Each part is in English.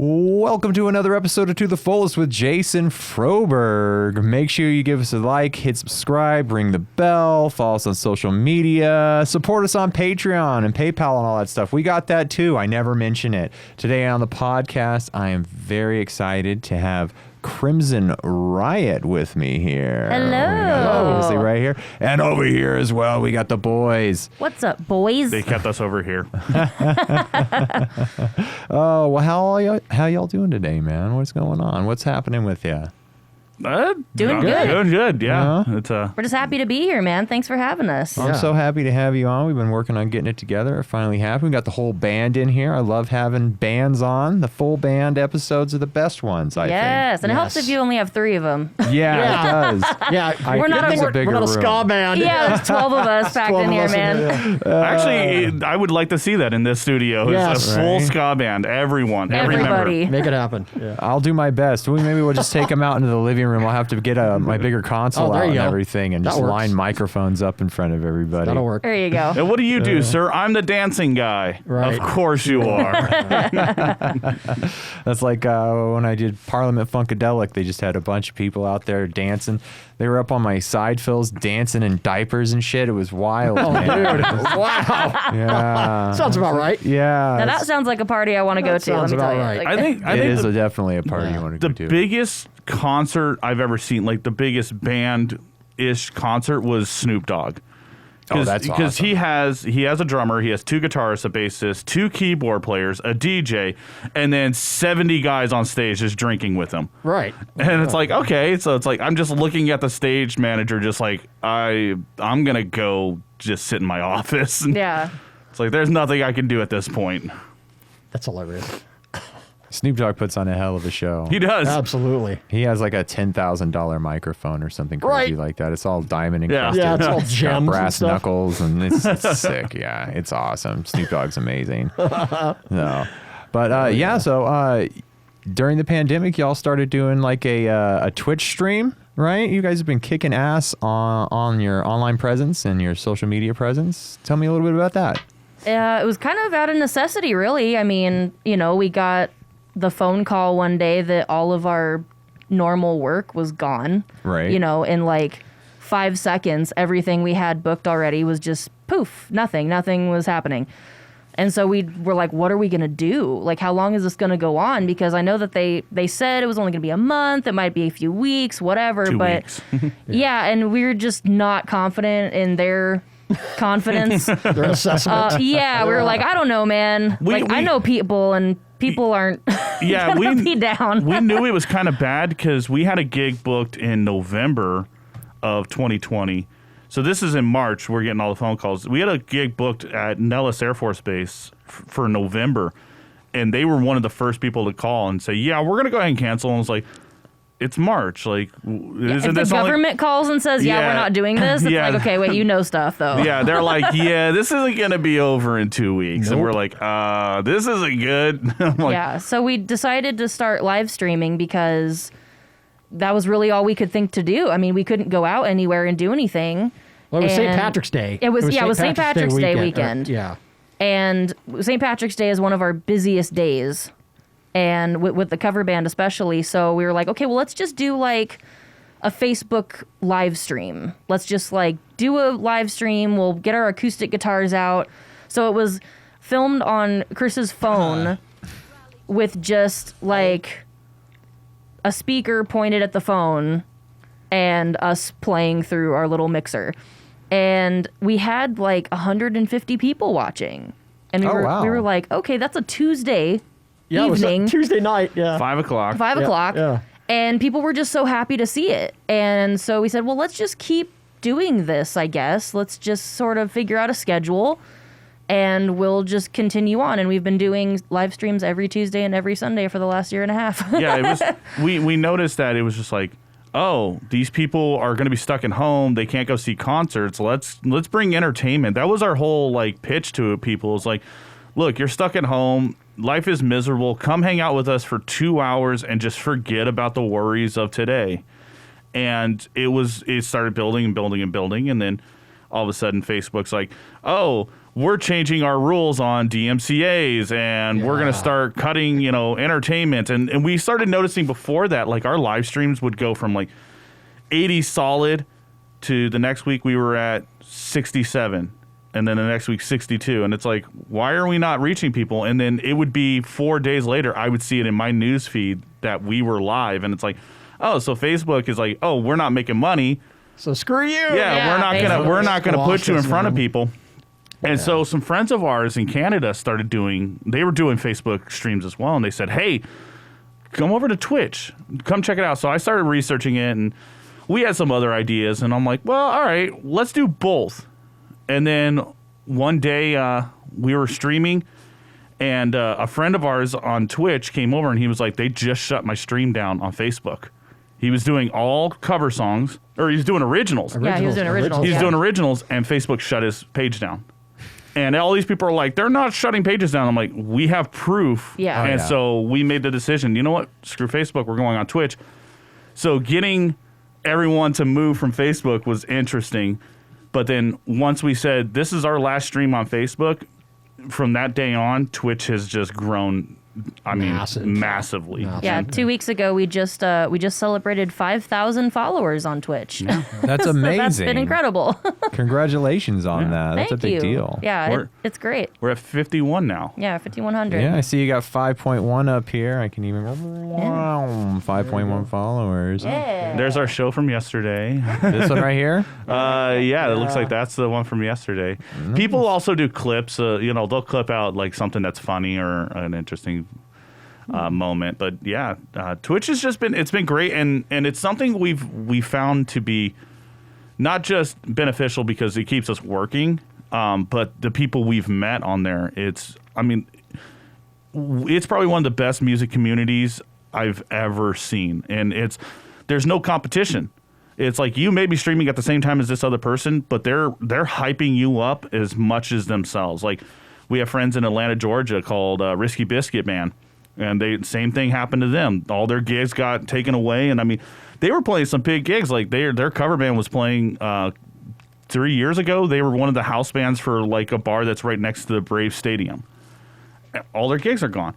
Welcome to another episode of To the Fullest with Jason Froberg. Make sure you give us a like, hit subscribe, ring the bell, follow us on social media, support us on Patreon and PayPal and all that stuff. We got that too. I never mention it. Today on the podcast, I am very excited to have Crimson Riot with me here. Hello. Obviously right here. And over here as well, we got the boys. What's up, boys? They kept us over here. Oh, well, how y'all doing today, man? What's going on? What's happening with you? Doing good. Doing good, yeah. Yeah. It's We're just happy to be here, man. Thanks for having us. I'm so happy to have you on. We've been working on getting it together. It finally happened. We got the whole band in here. I love having bands on. The full band episodes are the best ones, I think. Yes, and it helps if you only have 3 of them. Yeah, it does. Yeah, We're not a ska band. Yeah, there's 12 of us packed in here, man. actually, I would like to see that in this studio. Yes. It's a full Right. ska band. Everyone, every Everybody. member. Make it happen. Yeah. I'll do my best. Maybe we'll just take them out into the living room. I'll have to get my bigger console Oh, there out you and go. everything and That just works. line microphones up in front of everybody. That'll work. There you go. And what do you do, sir? I'm the dancing guy. Right. Of course you are. That's like when I did Parliament Funkadelic. They just had a bunch of people out there dancing. They were up on my side fills dancing in diapers and shit. It was wild, man. Dude, wow. Yeah. Sounds about right. Yeah. Now that sounds like a party I want to go to. Let sounds me tell about you. right. Like, I think it is the, definitely a party you want to the go to. biggest concert I've ever seen, like the biggest band-ish concert, was Snoop Dogg. Oh, that's Because awesome. he has a drummer, he has 2 guitarists, a bassist, 2 keyboard players, a DJ, and then 70 guys on stage just drinking with him. Right. And it's like, okay, so it's like I'm just looking at the stage manager, just like I'm gonna go just sit in my office. And yeah. it's like there's nothing I can do at this point. That's hilarious. Snoop Dogg puts on a hell of a show. He does. Absolutely. He has like a $10,000 microphone or something crazy Right. like that. It's all diamond Yeah. encrusted. Yeah, it's all Got gems and brass stuff. knuckles, and it's sick. Yeah, it's awesome. Snoop Dogg's amazing. No, but yeah. So during the pandemic, y'all started doing like a Twitch stream, right? You guys have been kicking ass on your online presence and your social media presence. Tell me a little bit about that. It was kind of out of necessity, really. I mean, we got the phone call one day that all of our normal work was gone. Right. In like 5 seconds, everything we had booked already was just poof, nothing was happening. And so we were like, what are we going to do? Like, how long is this going to go on? Because I know that they said it was only going to be a month. It might be a few weeks, whatever. 2 but weeks. yeah, and we were just not confident in their confidence. Their assessment. Yeah, we were like, I don't know, man. I know people, and people aren't Yeah, gonna be down. we knew it was kind of bad because we had a gig booked in November of 2020. So this is in March. We're getting all the phone calls. We had a gig booked at Nellis Air Force Base for November, and they were one of the first people to call and say, "Yeah, we're gonna go ahead and cancel." And I was like, "It's March. Like, isn't If the this government calls and says, yeah, Yeah. we're not doing this, it's Yeah. like, okay, wait, you know stuff, though. Yeah, they're like, yeah, this isn't going to be over in 2 weeks. And Nope. we're like, this isn't good. I'm like, Yeah, so we decided to start live streaming because that was really all we could think to do. I mean, we couldn't go out anywhere and do anything. Well, it was St. And Patrick's Day. It was St. Patrick's Day weekend. Yeah. And St. Patrick's Day is one of our busiest days, and with the cover band especially. So we were like, okay, well, let's just do like a Facebook live stream. Let's just like do a live stream. We'll get our acoustic guitars out. So it was filmed on Chris's phone with just like a speaker pointed at the phone and us playing through our little mixer. And we had like 150 people watching. And wow. we were like, okay, that's a Tuesday Yeah, it was evening, Tuesday night. Yeah. 5 o'clock. 5 o'clock. Yeah. And people were just so happy to see it. And so we said, well, let's just keep doing this, I guess. Let's just sort of figure out a schedule and we'll just continue on. And we've been doing live streams every Tuesday and every Sunday for the last year and a half. Yeah, it was. We noticed that it was just like, oh, these people are going to be stuck at home. They can't go see concerts. Let's bring entertainment. That was our whole like pitch to people. It's like, look, you're stuck at home. Life is miserable. Come hang out with us for 2 hours and just forget about the worries of today. And it started building and building and building. And then all of a sudden Facebook's like, oh, we're changing our rules on DMCAs and we're going to start cutting, entertainment. And we started noticing before that, like our live streams would go from like 80 solid to the next week we were at 67. And then the next week, 62. And it's like, why are we not reaching people? And then it would be 4 days later, I would see it in my news feed that we were live. And it's like, oh, so Facebook is like, oh, we're not making money. So screw you. Yeah, we're not gonna put you in front of people. And so some friends of ours in Canada they were doing Facebook streams as well. And they said, hey, come over to Twitch. Come check it out. So I started researching it and we had some other ideas. And I'm like, well, all right, let's do both. And then one day we were streaming and a friend of ours on Twitch came over and he was like, they just shut my stream down on Facebook. He was doing all cover songs, or he was doing originals. Yeah, he was doing originals. He was doing originals, and Facebook shut his page down. And all these people are like, they're not shutting pages down. I'm like, we have proof. Yeah. And so we made the decision, you know what? Screw Facebook. We're going on Twitch. So getting everyone to move from Facebook was interesting. But then once we said, this is our last stream on Facebook, from that day on, Twitch has just grown, massively. Yeah, 2 weeks ago we just celebrated 5,000 followers on Twitch. Yeah. That's amazing. That's been incredible. Congratulations on that. That's a big deal. Yeah, it's great. We're at 51 now. Yeah, 5,100. Yeah, I see you got 5.1 up here. I can even 5.1 followers. Yeah. There's our show from yesterday. This one right here? Yeah, it looks like that's the one from yesterday. People also do clips. They'll clip out like something that's funny or an interesting moment. But yeah, Twitch has just been great, and it's something we found to be not just beneficial because it keeps us working, but the people we've met on there. It's probably one of the best music communities I've ever seen, and there's no competition. It's like you may be streaming at the same time as this other person, but they're hyping you up as much as themselves. Like we have friends in Atlanta, Georgia called Risky Biscuit Man, and same thing happened to them. All their gigs got taken away, and they were playing some big gigs. Like their cover band was playing 3 years ago. They were one of the house bands for like a bar that's right next to the Braves Stadium. All their gigs are gone.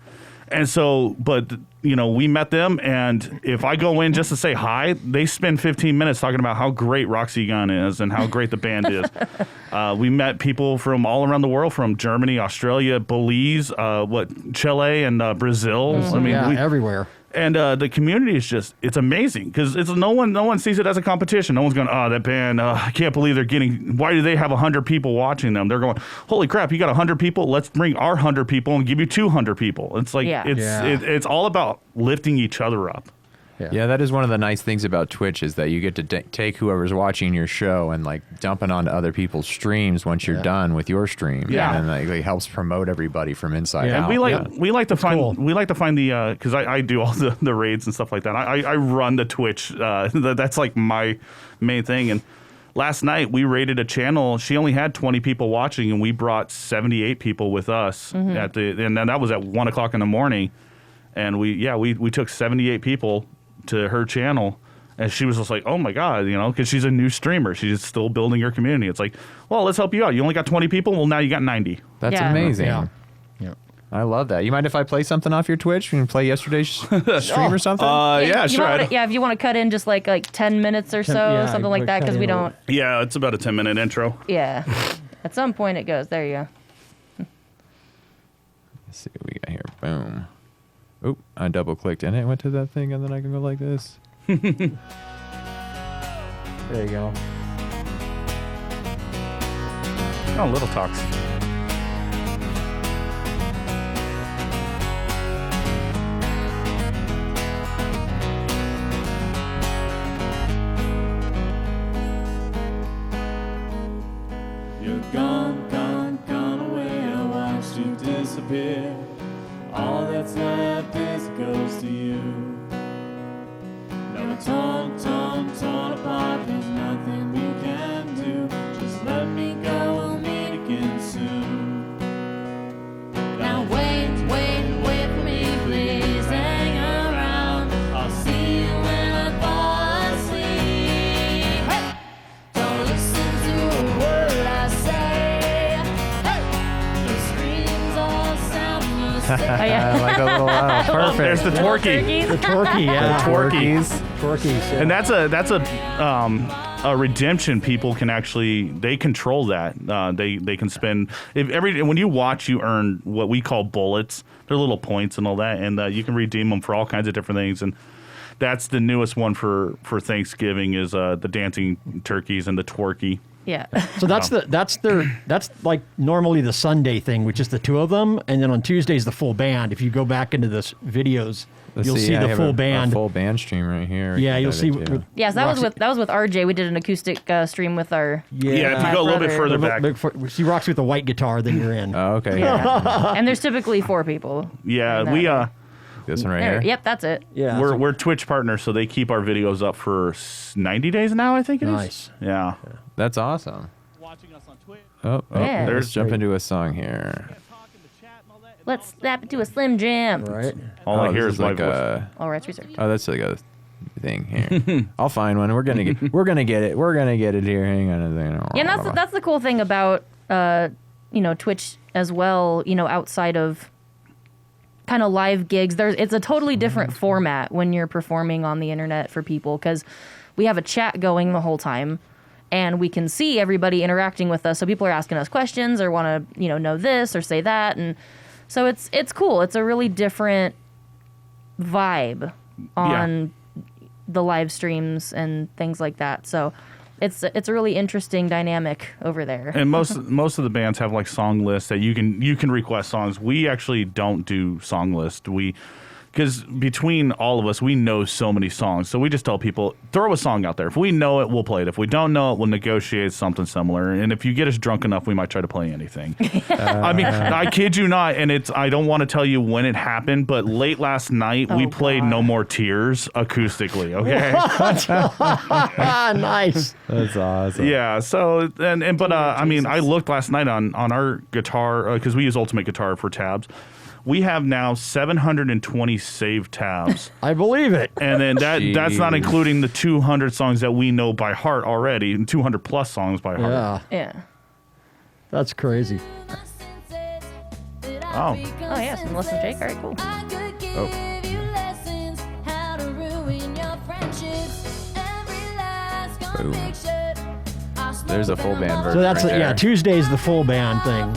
And so, but, we met them, and if I go in just to say hi, they spend 15 minutes talking about how great Roxy Gun is and how great the band is. We met people from all around the world, from Germany, Australia, Belize, Chile, and Brazil. Everywhere. And the community is it's amazing because no one sees it as a competition. No one's going, that band, I can't believe why do they have 100 people watching them? They're going, holy crap, you got 100 people? Let's bring our 100 people and give you 200 people. It's like, it's all about lifting each other up. Yeah, that is one of the nice things about Twitch is that you get to take whoever's watching your show and like dump it onto other people's streams once you're done with your stream. Yeah, and it helps promote everybody from inside out. And we like to find the because I do all the raids and stuff like that. I run the Twitch. That's like my main thing. And last night we raided a channel. She only had 20 people watching, and we brought 78 people with us and then that was at 1 o'clock in the morning. And we took 78 people to her channel, and she was just like, oh my god, because she's a new streamer, she's still building her community. It's like, well, let's help you out. You only got 20 people, well, now you got 90. That's amazing. Yeah. I love that. You mind if I play something off your Twitch? You can play yesterday's stream or something? Sure. If you want to cut in just like 10 minutes or so, something like that, because we don't. Yeah, it's about a 10-minute intro. Yeah. At some point it goes. There you go. Let's see what we got here. Boom. Oop, I double clicked and it went to that thing, and then I can go like this. There you go. Oh, Little Talks. You're gone away. I watched you disappear. All that's left is it goes to you. Now we're torn apart. There's nothing we can do. Just let me go. We'll meet again soon. Now wait for me, please hang around. I'll see you when I fall asleep. Hey! Don't listen to a word. I yeah. like a little There's perfect. the Torquey. Turkeys. The Torquey, yeah. Torqueys. Torqueys. Yeah. And that's a redemption. People can actually they control that. They can spend when you watch, you earn what we call bullets. They're little points and all that, and you can redeem them for all kinds of different things. And that's the newest one for Thanksgiving is the dancing turkeys and the Torquey. Yeah. So that's like normally the Sunday thing with just the two of them, and then on Tuesdays the full band. If you go back into the videos, you'll see I the have full a band. full band stream right here. Yeah, you'll see. Yes, that was with RJ. We did an acoustic stream with our. Yeah, if you go a little bit further back. She rocks with the white guitar, then you're in. Oh, okay. And there's typically 4 people. Yeah, in we that. This one right There, here. yep, that's it. Yeah, we're Twitch partners, so they keep our videos up for 90 days now. I think it is. Nice. Yeah. That's awesome. Watching us on Twitch. Oh, Yeah. let's jump into a song here. Let's snap into a Slim Jam. right. All I Oh, hear this is my like voice. All rights reserved. Oh, that's like a thing here. I'll find one. We're gonna get it. We're gonna get it here. Hang on a second. Yeah, and that's the cool thing about Twitch as well. Outside of kind of live gigs, it's a totally different format when you're performing on the internet for people because we have a chat going the whole time, and we can see everybody interacting with us. So people are asking us questions or want to know this or say that, and so it's cool. It's a really different vibe on the live streams and things like that. So it's a really interesting dynamic over there. And most of the bands have like song lists that you can request songs. We actually don't do song list. Because between all of us, we know so many songs. So we just tell people, throw a song out there. If we know it, we'll play it. If we don't know it, we'll negotiate something similar. And if you get us drunk enough, we might try to play anything. I mean, I kid you not. And I don't want to tell you when it happened, but late last night, we played God. No More Tears acoustically, okay? Nice. That's awesome. Yeah. So but I mean, I looked last night on our guitar because we use Ultimate Guitar for tabs. We have now 720 saved tabs, I believe it. and then that's not Jeez. including the 200 songs that we know by heart already, and 200 plus songs by heart. Yeah, Yeah. that's crazy. Oh. Oh yeah, some Listen Jake. All right, cool. Boom. There's a full band version. So that's right there. Tuesday's the full band thing.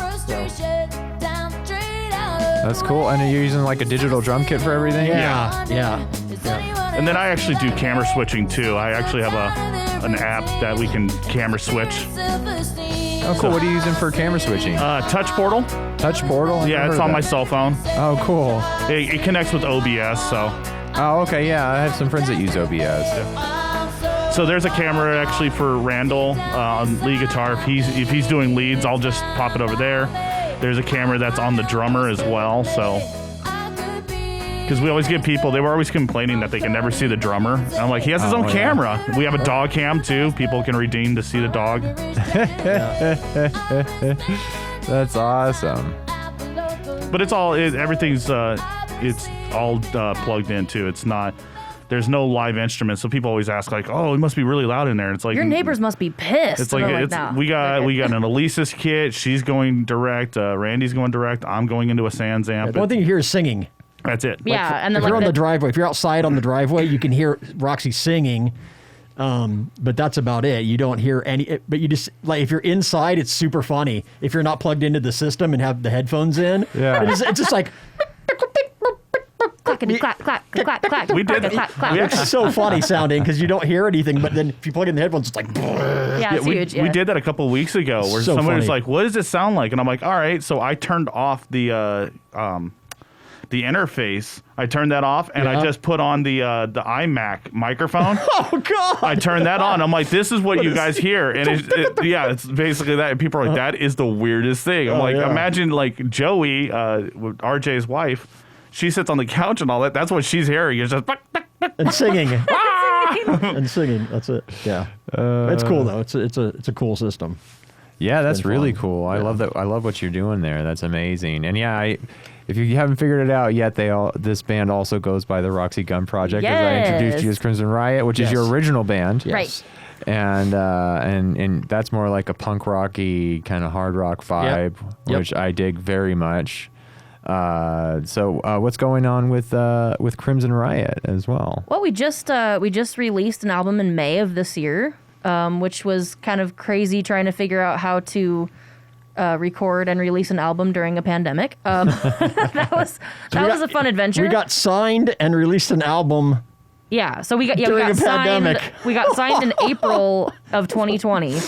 That's cool. And you're using like a digital drum kit for everything. Yeah. And then I actually do camera switching too. I actually have an app that we can camera switch. Oh, cool. What are you using for camera switching? Touch Portal. Touch Portal. I've Yeah, never it's heard on of my that. cell phone. Oh, cool. It connects with OBS, so. Oh, okay. Yeah, I have some friends that use OBS. So there's a camera actually for Randall on lead guitar. If he's doing leads, I'll just pop it over there. There's a camera that's on the drummer as well. So because we always get people, they were always complaining that they can never see the drummer. And I'm like, he has his own yeah. camera. We have a dog cam too. People can redeem to see the dog. That's awesome. But everything's it's all plugged in too. It's not. There's no live instruments, so people always ask like, "Oh, it must be really loud in there." It's like Your neighbors must be pissed. It's like "Nah." we got an Elisa's kit. She's going direct. Randy's going direct. I'm going into a Sans amp. The one thing you hear is singing. That's it. Yeah, and then If you're like on the driveway, if you're outside on the driveway, you can hear Roxy singing. But that's about it. You don't hear any. But you just like if you're inside, it's super funny. If you're not plugged into the system and have the headphones in, Yeah. it's just like clackety clack clack clack clack. We did- clack, clack, clack. we it's so funny sounding because you don't hear anything. But then if you plug in the headphones, it's like. Yeah, it's huge. Yeah. We did that a couple of weeks ago where So somebody was funny. like, "What does it sound like?" And I'm like, "All right." So I turned off the interface. I turned that off, and I Yeah. just put on the iMac microphone. Oh God! I turned that on. I'm like, "This is what you guys hear," and it's basically that. And people are like, "That is the weirdest thing." I'm Oh, like, yeah. imagine like Joey, RJ's wife. She sits on the couch and all that. That's what she's hearing. It's just. And singing. And singing. That's it. Yeah. It's cool though. It's a cool system. Yeah, that's been really fun. cool. I Yeah. love that. I love what you're doing there. That's amazing. And yeah, if you haven't figured it out yet, this band also goes by the Roxy Gun Project, as I introduced you as Crimson Riot, which is Yes. your original band. Yes. Right. And that's more like a punk rocky kind of hard rock vibe, Yep. which I dig very much. So what's going on with Crimson Riot as well? Well, we just released an album in May of this year, which was kind of crazy trying to figure out how to record and release an album during a pandemic. That was a fun adventure. We got signed and released an album. Yeah, so we got During a signed. pandemic. We got signed in April of 2020,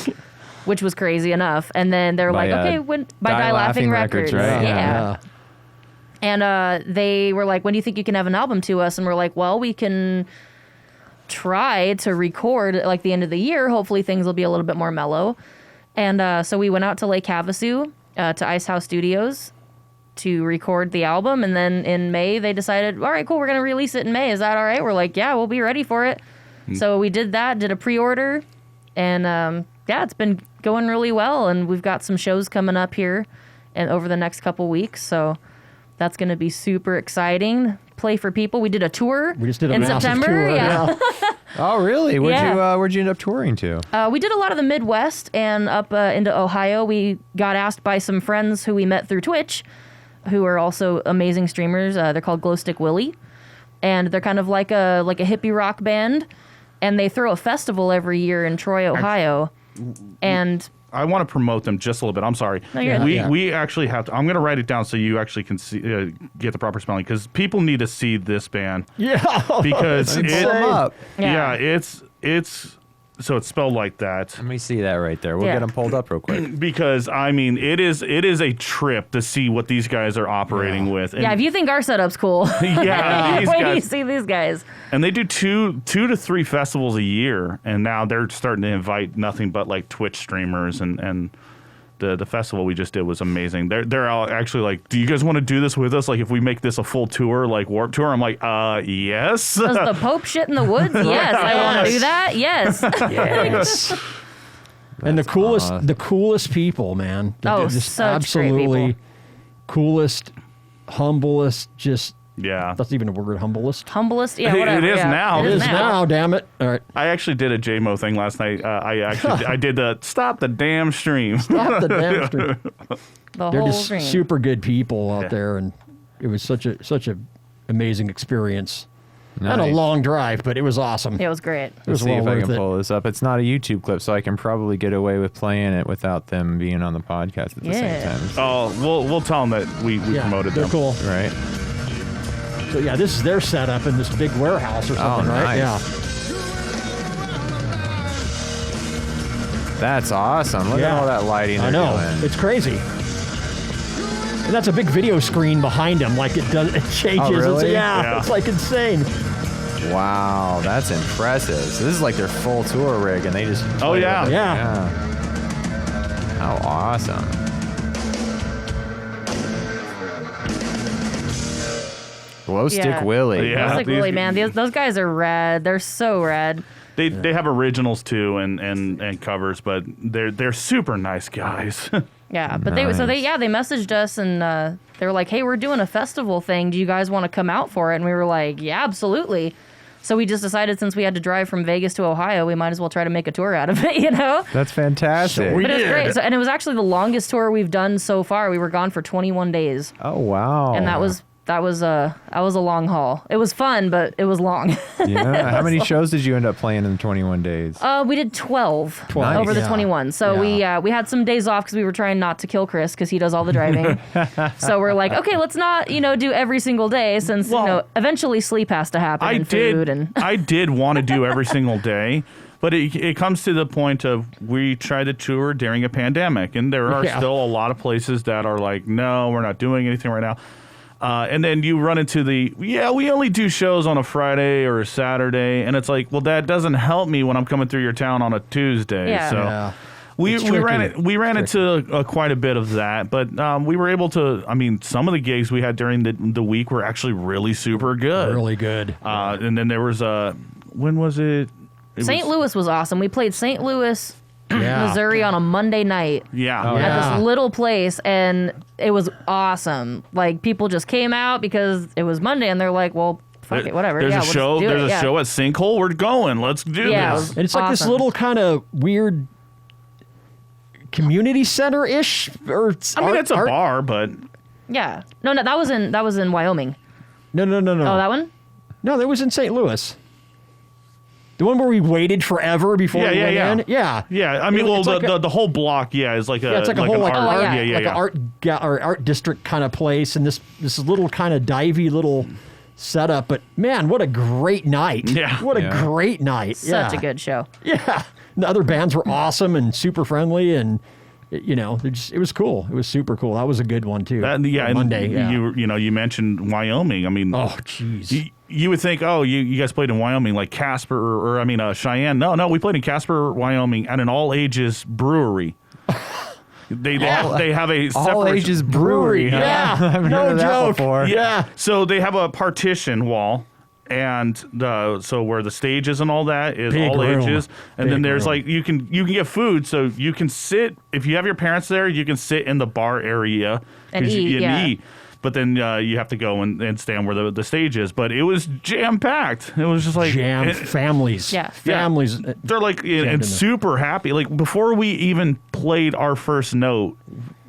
which was crazy enough. And then they're By, like, okay, by Die Laughing Records, right? Yeah. And they were like, when do you think you can have an album to us? And we're like, well, we can try to record at like the end of the year. Hopefully things will be a little bit more mellow. And so we went out to Lake Havasu to Ice House Studios to record the album. And then in May, they decided, all right, cool, we're going to release it in May. Is that all right? We're like, yeah, we'll be ready for it. So we did that, did a pre-order. And yeah, it's been going really well. And we've got some shows coming up here and over the next couple weeks. So that's going to be super exciting. Play for people. We did a tour. We just did a in massive September. tour. Yeah. Oh, really? Yeah. Where'd you end up touring to? We did a lot of the Midwest and up into Ohio. We got asked by some friends who we met through Twitch, who are also amazing streamers. They're called GlostikWilly, and they're kind of like a hippie rock band, and they throw a festival every year in Troy, Ohio. And I want to promote them just a little bit. I'm sorry. No, you're good. We actually have to. I'm going to write it down so you actually can see, get the proper spelling, because people need to see this band. Yeah. Because Pull them up. yeah, it's so it's spelled like that. Let me see that right there. We'll Yeah. get them pulled up real quick. Because I mean, it is a trip to see what these guys are operating with. And yeah, if you think our setup's cool, yeah, these wait till you guys, see these guys. and they do two to three festivals a year, and now they're starting to invite nothing but like Twitch streamers, and the festival we just did was amazing. They're all actually like, do you guys want to do this with us? Like, if we make this a full tour, like Warped Tour? I'm like, yes. Does the Pope shit in the woods? Yes, I want to do that. Yes. Yes. And the coolest people, man. Oh, just such great absolutely people. coolest, humblest, just Yeah. that's even a word, humblest. Humblest. Yeah, whatever. It is yeah. now. It is now, damn it. All right. I actually did a JMO thing last night. I did the stop the damn stream. Stop the damn stream. The They're whole just stream. super good people out Yeah. there, and it was such a amazing experience. Nice. And a long drive, but it was awesome. Yeah, it was great. It Let's was see well if I worth can it. pull this up. It's not a YouTube clip, so I can probably get away with playing it without them being on the podcast at the same Yeah. time. Oh, we'll tell them that we Yeah, promoted they're them. cool. Right? So yeah, this is their setup in this big warehouse or something, right? nice. Yeah. That's awesome. Look at all that lighting I they're know. doing. It's crazy. And that's a big video screen behind them. Like it changes. Oh, really? Yeah. It's like insane. Wow, that's impressive. So this is like their full tour rig, and they just Oh, play yeah. with it. Yeah. How awesome. GlostikWilly. Yeah. Glostik Willy, man. Those guys are rad. They're so rad. They have originals too and covers, but they're super nice guys. Yeah, but they messaged us and they were like, "Hey, we're doing a festival thing. Do you guys want to come out for it?" And we were like, "Yeah, absolutely." So we just decided, since we had to drive from Vegas to Ohio, we might as well try to make a tour out of it, you know? That's fantastic. So But it was did. great. So, and it was actually the longest tour we've done so far. We were gone for 21 days. Oh, wow. And that was a long haul. It was fun, but it was long. Yeah. How many shows did you end up playing in the 21 days? We did 12 Nice. over the Yeah. 21. So we had some days off because we were trying not to kill Chris because he does all the driving. So we're like, okay, let's not do every single day, since eventually sleep has to happen and food and I did want to do every single day, but it comes to the point of we tried to tour during a pandemic, and there are still a lot of places that are like, no, we're not doing anything right now. And then you run into we only do shows on a Friday or a Saturday, and it's like, well, that doesn't help me when I'm coming through your town on a Tuesday. Yeah. So Yeah. we It's ran tricky. into quite a bit of that, but we were able to. I mean, some of the gigs we had during the week were actually really super good. Really good. And then there was when was it? St. Louis was awesome. We played St. Louis, Yeah. Missouri on a Monday night Yeah. Oh, at yeah. this little place, and it was awesome. Like, people just came out because it was Monday, and they're like, well, fuck it, whatever. There's yeah, a we'll show. just do There's it. a Yeah. show at Sinkhole. We're going. Let's do Yeah, it this. was And it's like this awesome. little kind of weird community center-ish, or I mean, it's a bar, but Yeah. No, that was in Wyoming. No. Oh, that one? No, that was in St. Louis. The one where we waited forever before we went in? Yeah. Yeah, I mean, well, It's like the whole block, is like a... Yeah, it's like a whole an like, art, like an art district kind of place, and this little kind of divey little setup. But man, what a great night! Yeah. What a great night! Such a good show. Yeah, the other bands were awesome and super friendly, and it was cool. It was super cool. That was a good one too. Monday. You mentioned Wyoming. I mean, oh jeez. You would think, you guys played in Wyoming, like Casper or Cheyenne. No, we played in Casper, Wyoming, at an all ages brewery. They have a separate all ages brewery. Yeah, I've no heard of that joke. before. Yeah. So they have a partition wall, and so where the stage is and all that is Big all room. ages, and Big then there's room. like you can get food, so you can sit if you have your parents there, you can sit in the bar area And 'cause eat, eat. But then you have to go and stand where the stage is. But it was jam packed. It was just like families. Yeah. Families. They're like in there. and super happy. Like before we even played our first note,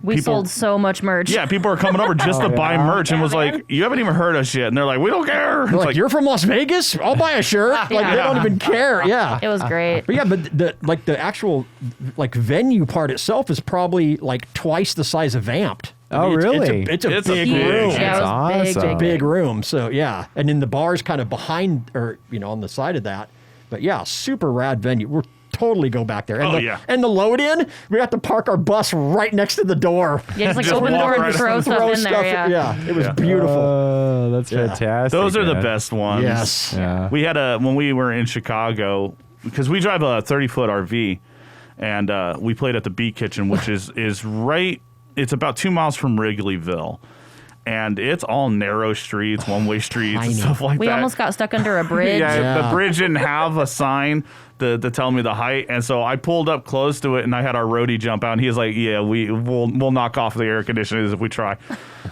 We people- sold so much merch. yeah, people are coming over just to buy merch and was like, "You haven't even heard us yet," and they're like, "We don't care." It's Like, you're from Las Vegas? I'll buy a shirt. Like Yeah. they don't even care. Yeah. It was great. But yeah, but the actual like venue part itself is probably like twice the size of Vamped. Oh, really? It's a It's a big huge- room. Yeah, it was That's awesome. Big room. So yeah, and then the bar's kind of behind or on the side of that. But yeah, super rad venue. We're totally go back there. And and the load in, we have to park our bus right next to the door. Yeah, just like Just open the door walk and right throw up. stuff in there. Yeah. It was beautiful. Oh, that's Yeah. fantastic. Those are the man. best ones. Yes. Yeah. We had when we were in Chicago, because we drive a 30-foot RV, and we played at the Beat Kitchen, which is right. It's about 2 miles from Wrigleyville, and it's all narrow streets, one-way streets, and Tiny. stuff like We that. almost got stuck under a bridge. The bridge didn't have a sign to tell me the height, and so I pulled up close to it, and I had our roadie jump out, and he was like, "Yeah, we'll knock off the air conditioners if we try."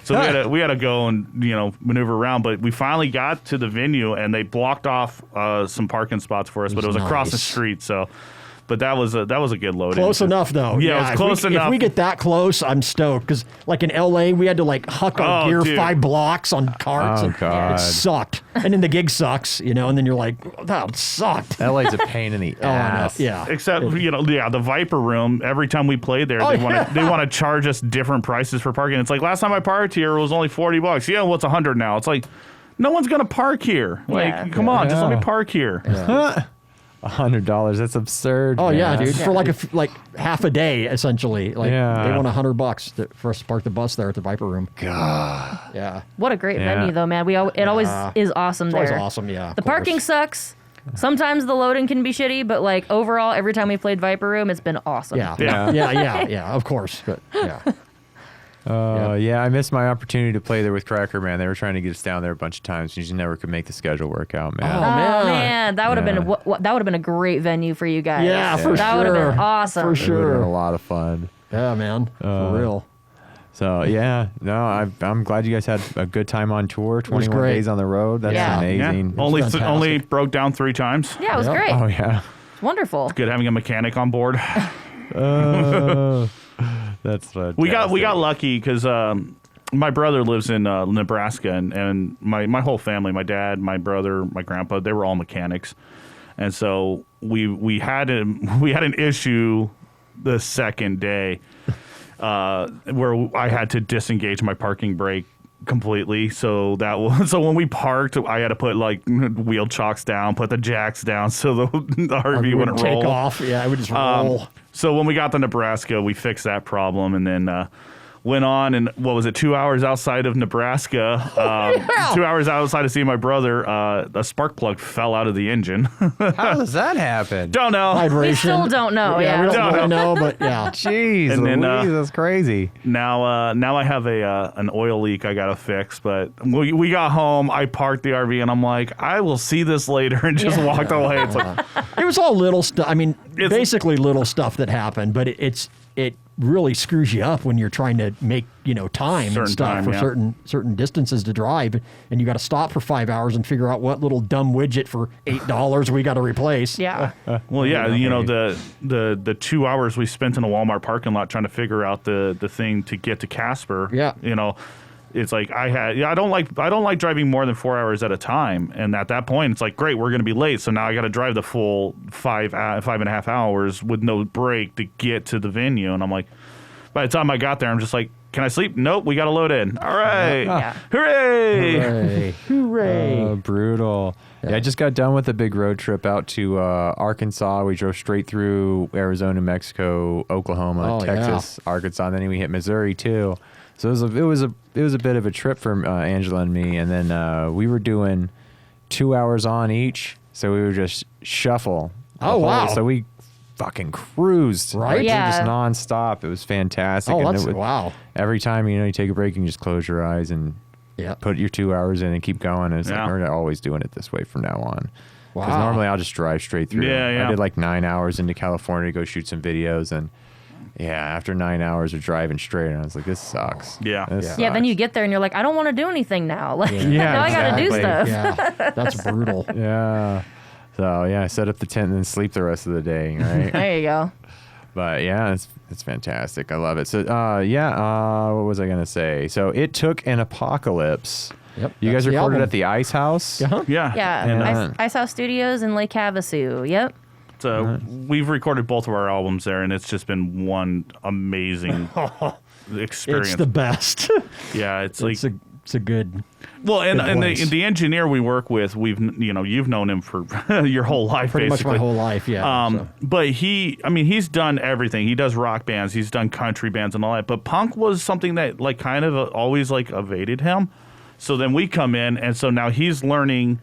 So we had to go and maneuver around, but we finally got to the venue, and they blocked off some parking spots for us, but it was across the nice. street, so. But that was a good load. Close enough, though. Yeah, it was close enough. If we get that close, I'm stoked. Because, like in LA, we had to like huck our gear dude. 5 blocks on carts. Oh, and God. It sucked. And then the gig sucks, and then you're like, oh, that sucked. LA's a pain in the Oh, I know. ass. Yeah. Except the Viper Room. Every time we played there, Oh, they want to charge us different prices for parking. It's like last time I parked here it was only $40. Yeah, well, it's $100 now. It's like no one's gonna park here. Like, Yeah. come on, just let me Yeah. park here. $100. That's absurd. Oh, yeah, man. dude. For like half a day, essentially. Like, Yeah. they want $100 for us to park the bus there at the Viper Room. God. Yeah. What a great Yeah. venue, though, man. It always is awesome It's there. always awesome, yeah. The parking sucks. Sometimes the loading can be shitty, but like overall, every time we played Viper Room, it's been awesome. Yeah. Yeah. Yeah, of course. But, yeah. Yeah, I missed my opportunity to play there with Cracker Man. They were trying to get us down there a bunch of times. You just never could make the schedule work out, man. Oh man. man, that would have Yeah. been that would have been a great venue for you guys. Yeah, for that sure. would have been awesome. For It would have been sure. a lot of fun. Yeah, man. For real. So yeah, no, I'm glad you guys had a good time on tour. 21 great. days on the road. That's Yeah. Yeah. amazing. Only fantastic. only broke down 3 times. Yeah, it was Yep. great. Oh yeah. It's wonderful. Good having a mechanic on board. That's fantastic. We got lucky because my brother lives in Nebraska, and my whole family, my dad, my brother, my grandpa, they were all mechanics, and so we had an issue the second day where I had to disengage my parking brake completely. So when we parked, I had to put like wheel chocks down, put the jacks down, so the RV wouldn't take roll. off. Yeah, it would just roll. So when we got to Nebraska, we fixed that problem, and then went on and 2 hours outside of Nebraska, 2 hours outside of seeing my brother, a spark plug fell out of the engine. How does that happen? Don't know. Vibration. We still don't know. Yeah, we Yeah. don't really know, but yeah. Jeez, And then, Louise, that's crazy. Now I have an oil leak I gotta fix. But we got home, I parked the RV, and I'm like, I will see this later, and just walked away. It's like, It was all little stuff. I mean, It's- basically little stuff that happened, but it really screws you up when you're trying to make time Certain and stuff time, for yeah. certain distances to drive, and you got to stop for 5 hours and figure out what little dumb widget for $8 we got to replace. Yeah. well, yeah, the 2 hours we spent in a Walmart parking lot trying to figure out the thing to get to Casper. Yeah. it's like I don't like driving more than 4 hours at a time. And at that point, it's like, great, we're going to be late. So now I got to drive the full 5.5 hours with no break to get to the venue. And I'm like, by the time I got there, I'm just like, can I sleep? Nope, we got to load in. All right. Yeah. Hooray. Hooray. Hooray. Brutal. Yeah, I just got done with a big road trip out to Arkansas. We drove straight through Arizona, Mexico, Oklahoma, Texas, Arkansas, and then we hit Missouri too. So it was a bit of a trip for Angela and me. And then we were doing 2 hours on each, so we would just shuffle. Wow. So we fucking cruised, right? Yeah. Just nonstop. It was fantastic. Oh, And that's, it would, wow. Every time you take a break, you can just close your eyes and put your 2 hours in and keep going. And it's like, we're always doing it this way from now on. Wow. Because normally I'll just drive straight through. Yeah. I did like 9 hours into California to go shoot some videos, and after 9 hours of driving straight, I was like, this sucks. Yeah. This Yeah, then sucks. you get there and you're like, I don't want to do anything now. Like, Yeah, now I got to do exactly. stuff. Yeah, that's brutal. Yeah. So I set up the tent and then sleep the rest of the day. Right. There you go. But yeah, it's fantastic. I love it. So what was I gonna say? So it took an apocalypse. Yep, You that's guys the recorded album. at the Ice House. Uh-huh. Yeah. Yeah, And, Ice House Studios in Lake Havasu. Yep. so we've recorded both of our albums there, and it's just been one amazing experience. It's the best. Yeah, it's like it's a good. well, and good place. the engineer we work with, you've known him for your whole life, Pretty much basically. my whole life, yeah. So. But he's done everything. He does rock bands, he's done country bands and all that. But punk was something that like kind of always like evaded him. So then we come in, and so now he's learning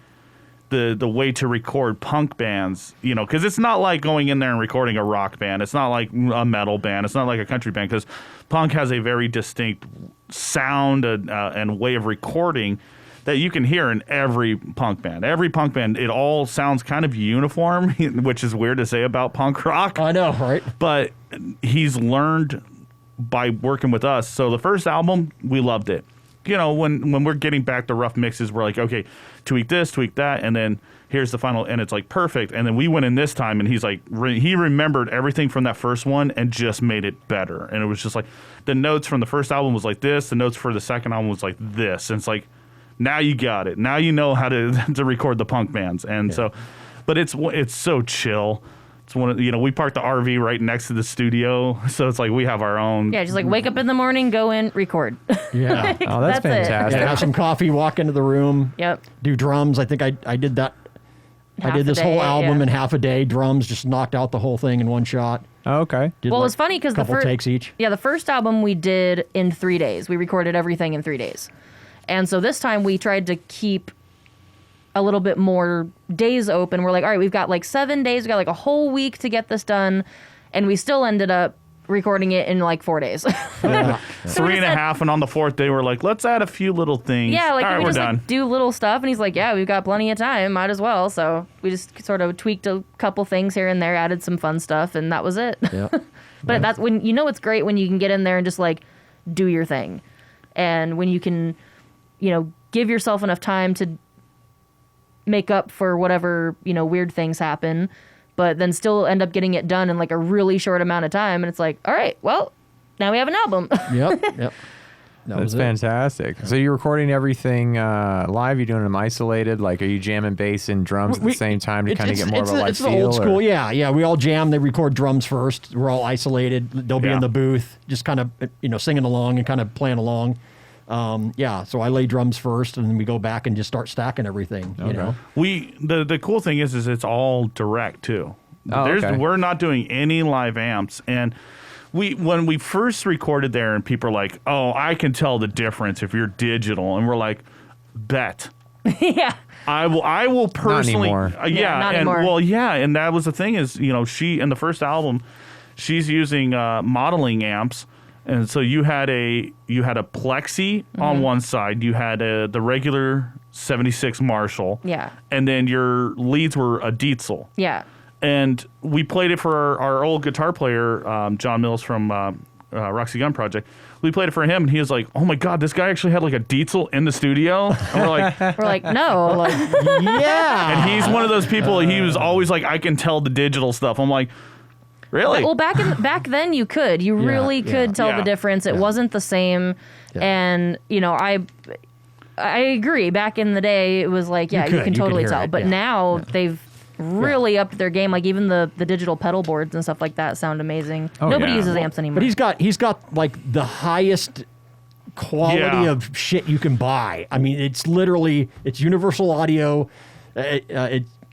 the way to record punk bands, because it's not like going in there and recording a rock band. It's not like a metal band. It's not like a country band, because punk has a very distinct sound and way of recording that you can hear in every punk band. Every punk band, it all sounds kind of uniform, which is weird to say about punk rock. I know, right? But he's learned by working with us. So the first album, we loved it. When we're getting back to rough mixes, we're like, okay, tweak this, tweak that, and then here's the final, and it's like perfect. And then we went in this time, and he's like, he remembered everything from that first one and just made it better. And it was just like, the notes from the first album was like this, the notes for the second album was like this. And it's like, now you got it. Now you know how to record the punk bands. And so, but it's so chill. It's one of, we parked the RV right next to the studio, so it's like we have our own. Yeah, just like wake up in the morning, go in, record. Yeah. Oh, that's That's it. fantastic. Yeah, have some coffee, walk into the room. Yep. Do drums. I think I did that. Half I did a this whole day, album yeah. in half a day. Drums, just knocked out the whole thing in one shot. Oh, okay. Did Well, like it's funny because a couple takes each. Yeah, the first album we did in 3 days. We recorded everything in 3 days. And so this time we tried to keep a little bit more days open. We're like, all right, we've got like 7 days. We got like a whole week to get this done. And we still ended up recording it in like 4 days. Yeah. Three and a half, and on the fourth day, we're like, let's add a few little things. Yeah, like all right, we we're just done. like do little stuff, and he's like, "Yeah, we've got plenty of time, might as well." So we just sort of tweaked a couple things here and there, added some fun stuff, and that was it. Yeah. But that's when it's great when you can get in there and just like do your thing, and when you can, give yourself enough time to make up for whatever weird things happen, but then still end up getting it done in like a really short amount of time, and it's like, all right, well, now we have an album. Yep. That That's was it. fantastic. So you're recording everything live? You're doing them isolated? Like, are you jamming bass and drums at the same time to kind of get more of a live it's feel? the old or- school. Yeah. We all jam. They record drums first. We're all isolated. They'll be Yeah. in the booth, just kind of singing along and kind of playing along. So I lay drums first, and then we go back and just start stacking everything. You know. The cool thing is it's all direct too. Oh, okay. We're not doing any live amps, and when we first recorded there, and people are like, "Oh, I can tell the difference if you're digital," and we're like, "Bet." Yeah. I will personally. anymore. Not and anymore. and that was the thing is, she in the first album, she's using modeling amps, and so you had a Plexi on one side, you had the regular 76 Marshall, Yeah. and then your leads were a Dietzel. Yeah. And we played it for our old guitar player, John Mills from Roxy Gun Project. We played it for him, and he was like, "Oh my God, this guy actually had like a Dietzel in the studio." And we're like, No. Yeah. and he's one of those people. He was always like, "I can tell the digital stuff." I'm like, Really? Well, back then you could. You really could tell Yeah. the difference. It wasn't the same. Yeah. And, I agree. Back in the day, it was like, you can totally hear tell. it, But yeah. now they've really upped their game. Like even the digital pedal boards and stuff like that sound amazing. Oh, Nobody yeah. uses amps anymore. But he's got like the highest quality Yeah. of shit you can buy. I mean, it's universal audio.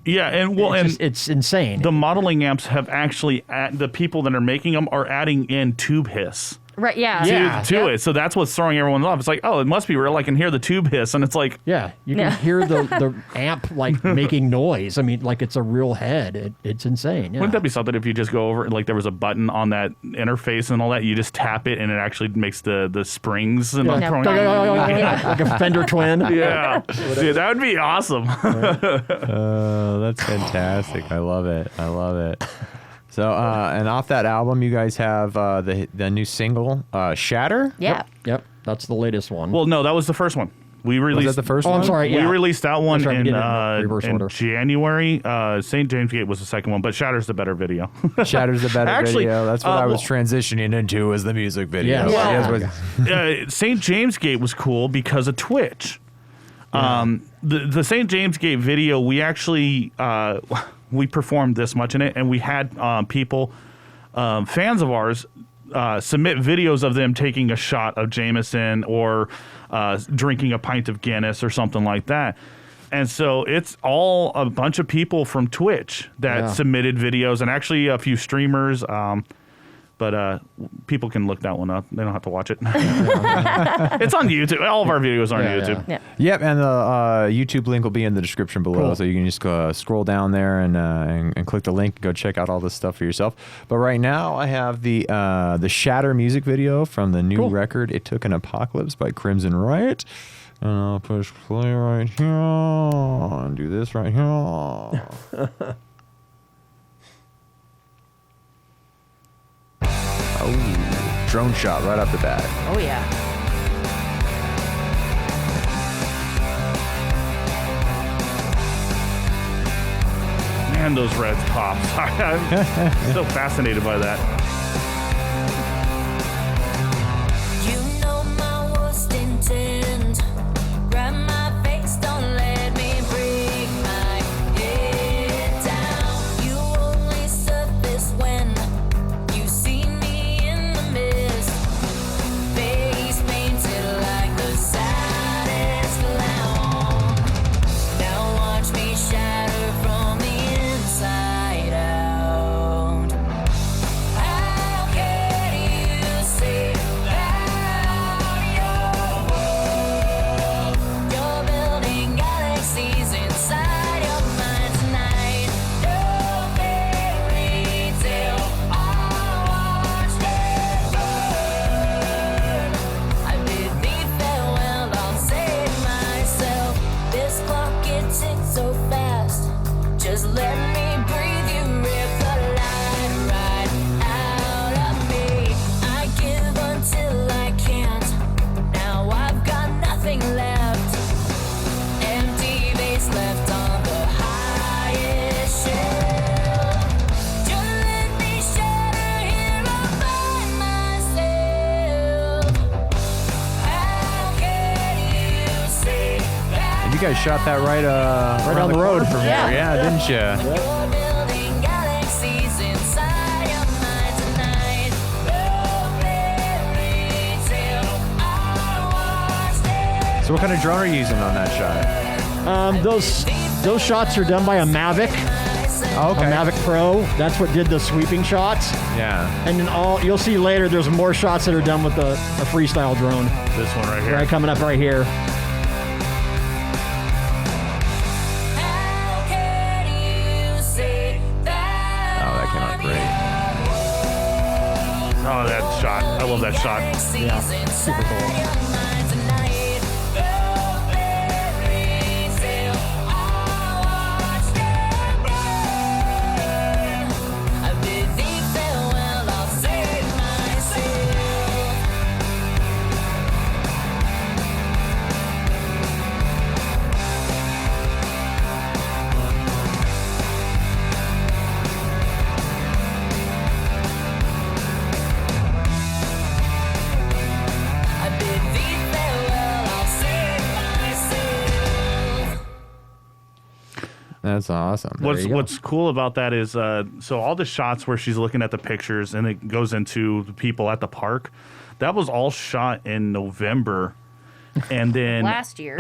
Yeah, and It's insane. the modeling amps have actually the people that are making them are adding in tube hiss right? Yeah. to it. So that's what's throwing everyone off. It's like, oh, it must be real. I can hear the tube hiss, and it's like, Yeah, you can Yeah. hear the amp like making noise. I mean, like it's a real head. It's insane. Yeah. wouldn't that be something if you just go over, like there was a button on that interface and all that, you just tap it and it actually makes the springs and Yeah. Yeah. Like a Fender Twin? yeah. Dude, that would be awesome. That's fantastic. I love it. So, and off that album, you guys have the new single, Shatter? Yeah. Yep, that's the latest one. Well, no, that was the first one. We released Was that the first Oh, one? I'm sorry. We Yeah. released that one That's right, we in, did it in reverse order. January. St. James Gate was the second one, but Shatter's the better video. Shatter's the better Actually, video. That's what I was well- transitioning into as the music video. Yeah. Yes, was- St. James Gate was cool because of Twitch. The St. James Gate video, we actually we performed this much in it, and we had people, fans of ours, submit videos of them taking a shot of Jameson or drinking a pint of Guinness or something like that. And so it's all a bunch of people from Twitch that Yeah. submitted videos, and actually a few streamers. But people can look that one up. They don't have to watch it. It's on YouTube. All of our videos are on Yeah, YouTube. Yeah. Yep, and the YouTube link will be in the description below, Cool. so you can just scroll down there and click the link and go check out all this stuff for yourself. But right now, I have the Shatter music video from the new Cool. record, It Took an Apocalypse by Crimson Riot. And I'll push play right here and do this right here. Oh, drone shot right off the bat. Oh yeah. Man, those reds pop. I'm so fascinated by that. You know my worst intent. Grab my face, don't let me break my head down. You only surface when you see me in the mist. Face painted like the saddest clown. Now watch me shatter from the inside out. How can you see out your world? You're building galaxies inside your mind tonight. No fairy tale, I'll watch them burn. I bid thee farewell, I'll save myself. This clock, it ticks so fast. Just let me breathe, you rip the light right out of me. I give until I can't. Now I've got nothing left. Empty base left on the highest shelf. Just let me shatter here all by myself. How can you see that? You guys shot that right down the road from Yeah. here, yeah, didn't you? You're building galaxies inside your mind tonight. No fairy tale, I'll watch them. So what kind of drone are you using on that shot? Those shots are done by a Mavic, Oh, a Mavic Pro. That's what did the sweeping shots. Yeah. And then you'll see later, there's more shots that are done with a freestyle drone. This one right here. Right, coming up right here. How can you see that? Oh, that came out great. Oh, that shot. I love that shot. Yeah, super cool. That's awesome. What's cool about that is so all the shots where she's looking at the pictures and it goes into the people at the park, that was all shot in November. And then last year,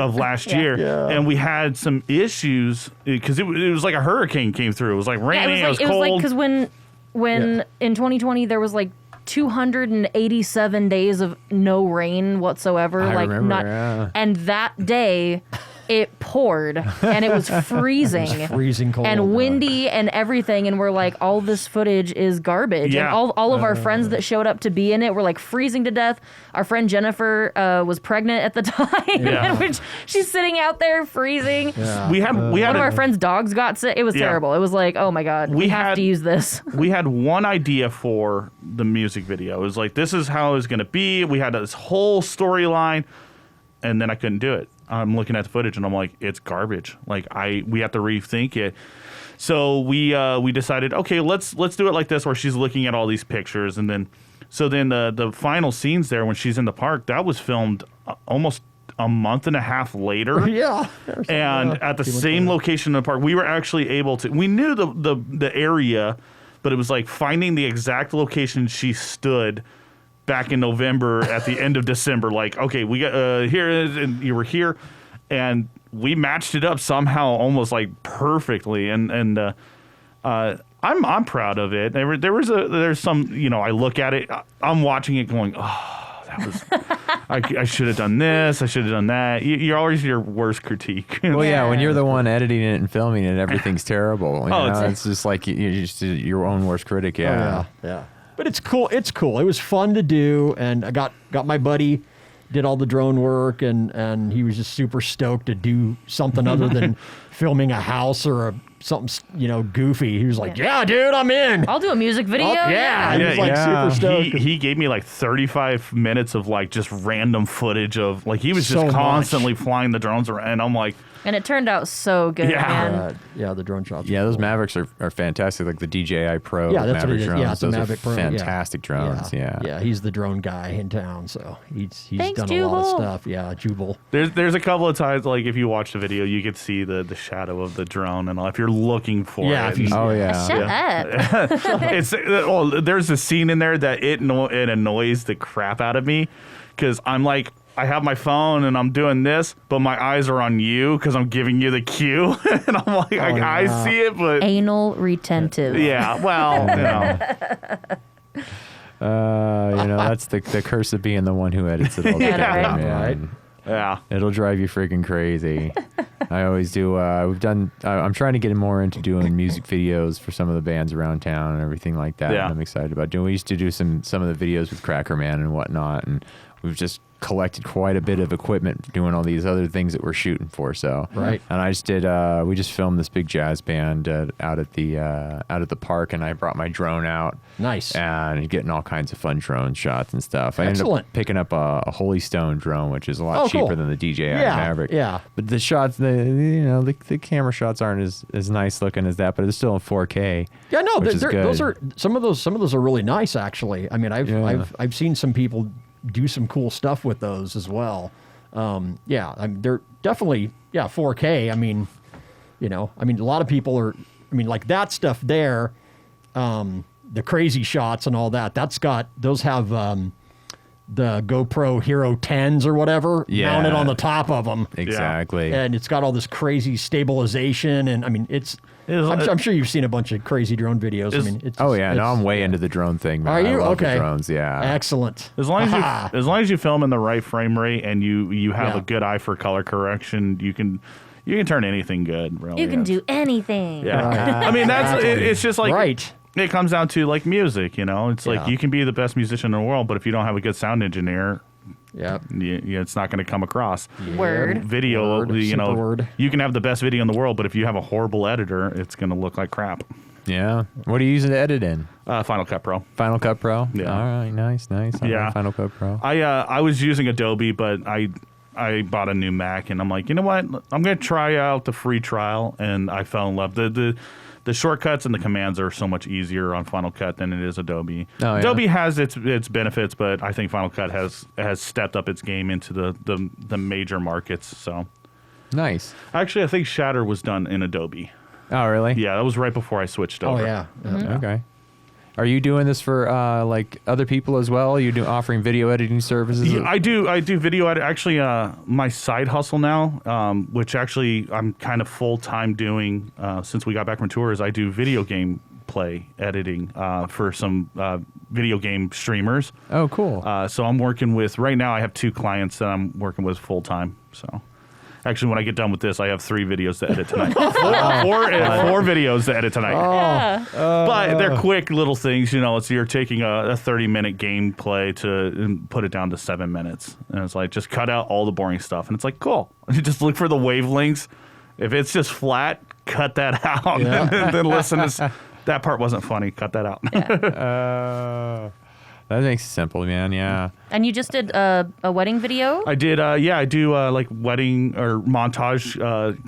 yeah. And we had some issues because it was like a hurricane came through. It was like raining. Yeah, it was cold. because when in 2020 there was like 287 days of no rain whatsoever. I like remember, not, yeah. and that day it poured and it was freezing, freezing cold and windy and everything. And we're like, all this footage is garbage. Yeah. And all of our friends that showed up to be in it were like freezing to death. Our friend Jennifer was pregnant at the time, Yeah. and she's sitting out there freezing. Yeah. we had One of our friends' dogs got sick. It was Yeah. terrible. It was like, oh my God, we have had- to use this. We had one idea for the music video. It was like, this is how it's going to be. We had this whole storyline, and then I couldn't do it. I'm looking at the footage, and I'm like, it's garbage. Like, we have to rethink it. So we decided, okay, let's do it like this, where she's looking at all these pictures, and then the final scenes there when she's in the park, that was filmed almost a month and a half later. Yeah. And at the same location in the park, we were actually able to. We knew the area, but it was like finding the exact location she stood back in November at the end of December. Like, okay, we got here, and you were here, and we matched it up somehow, almost like perfectly. And I'm proud of it. There's some, I look at it, I'm watching it going, oh, that was. I should have done this. I should have done that. You're always your worst critique. Well, yeah, when you're the one editing it and filming it, everything's terrible. You Oh, know? It's just like you're just your own worst critic. Yeah. Yeah. But it's cool. It's cool. It was fun to do, and I got my buddy, did all the drone work, and he was just super stoked to do something other than filming a house or something, goofy. He was like, "Yeah, dude, I'm in." I'll do a music video. Yeah, he was like Yeah. super stoked. He gave me like 35 minutes of like just random footage of like he was So just much. constantly flying the drones around, and I'm like, And it turned out so good, Yeah. man. Yeah, the drone shots. Yeah, are those cool. Mavericks are fantastic. Like the DJI Pro Yeah, that's what Maverick it is. drones. Yeah, it's a those Mavic are Pro. Yeah. fantastic drones. Yeah. Yeah, he's the drone guy in town, so he's Thanks, done a lot of Jubal. stuff. Yeah, Jubal. there's a couple of times like if you watch the video, you could see the shadow of the drone, and if you're looking for Yeah, it. if you- Oh yeah. Shut up. There's a scene in there that it annoys the crap out of me because I'm like, I have my phone and I'm doing this, but my eyes are on you because I'm giving you the cue, and I'm like, I yeah. see it, but Anal retentive. yeah, well, That's the curse of being the one who edits it all the Yeah, time. right. Right. yeah. It'll drive you freaking crazy. I always do. I'm trying to get more into doing music videos for some of the bands around town and everything like that. Yeah. And I'm excited about doing. We used to do some of the videos with Cracker Man and whatnot, and we've just collected quite a bit of equipment doing all these other things that we're shooting for. So Right. And I just did. We just filmed this big jazz band out at the park, and I brought my drone out. Nice. And getting all kinds of fun drone shots and stuff. I ended Excellent. up picking up a Holy Stone drone, which is a lot Oh, cheaper cool. than the DJI Yeah, Maverick. yeah. But the shots, the camera shots aren't as nice looking as that, but it's still in 4K. Yeah, no, which is good. those are some of those are really nice actually. I mean, I've seen some people do some cool stuff with those as well. They're definitely 4K. I mean, a lot of people are. I mean, like that stuff there, the crazy shots and all that. Those have the GoPro Hero 10s or whatever Yeah. mounted on the top of them. Exactly. And it's got all this crazy stabilization, and I mean, I'm sure you've seen a bunch of crazy drone videos. I mean, it's Oh yeah, now it's- I'm way into the drone thing. Man. Are you? I love the Okay. drones, yeah. Excellent. As long Aha. as you film in the right frame rate and you have Yeah. a good eye for color correction, you can turn anything good. Really, You can do anything. Yeah, I mean it's just like Right. It comes down to like music, It's like Yeah. you can be the best musician in the world, but if you don't have a good sound engineer, Yeah. it's not going to come across. Word. Video, Word, super word. you can have the best video in the world, but if you have a horrible editor, it's going to look like crap. Yeah. What are you using to edit in? Final Cut Pro. Final Cut Pro. Yeah. All right. Nice. Yeah. Final Cut Pro. I was using Adobe, but I bought a new Mac, and I'm like, you know what? I'm going to try out the free trial, and I fell in love. The shortcuts and the commands are so much easier on Final Cut than it is Adobe. Oh, yeah. Adobe has its benefits, but I think Final Cut has stepped up its game into the major markets. So Nice. actually, I think Shatter was done in Adobe. Oh, really? Yeah, that was right before I switched Oh over. yeah. Okay. Are you doing this for like other people as well? You offering video editing services? Yeah, I do video edit. Actually, my side hustle now, which actually I'm kind of full time doing since we got back from tours. I do video game play editing for some video game streamers. Oh, cool. So I'm working with right now. I have 2 clients that I'm working with full time. So. Actually, when I get done with this, I have 3 videos to edit tonight. four videos to edit tonight. Yeah. But they're quick little things, you know. It's you're taking a 30-minute gameplay and put it down to 7 minutes, and it's like just cut out all the boring stuff, and it's like cool. You just look for the wavelengths. If it's just flat, cut that out, Yeah. and then listen. That part wasn't funny. Cut that out. That makes it simple, man. Yeah. And you just did a wedding video? I did, I do like wedding or montage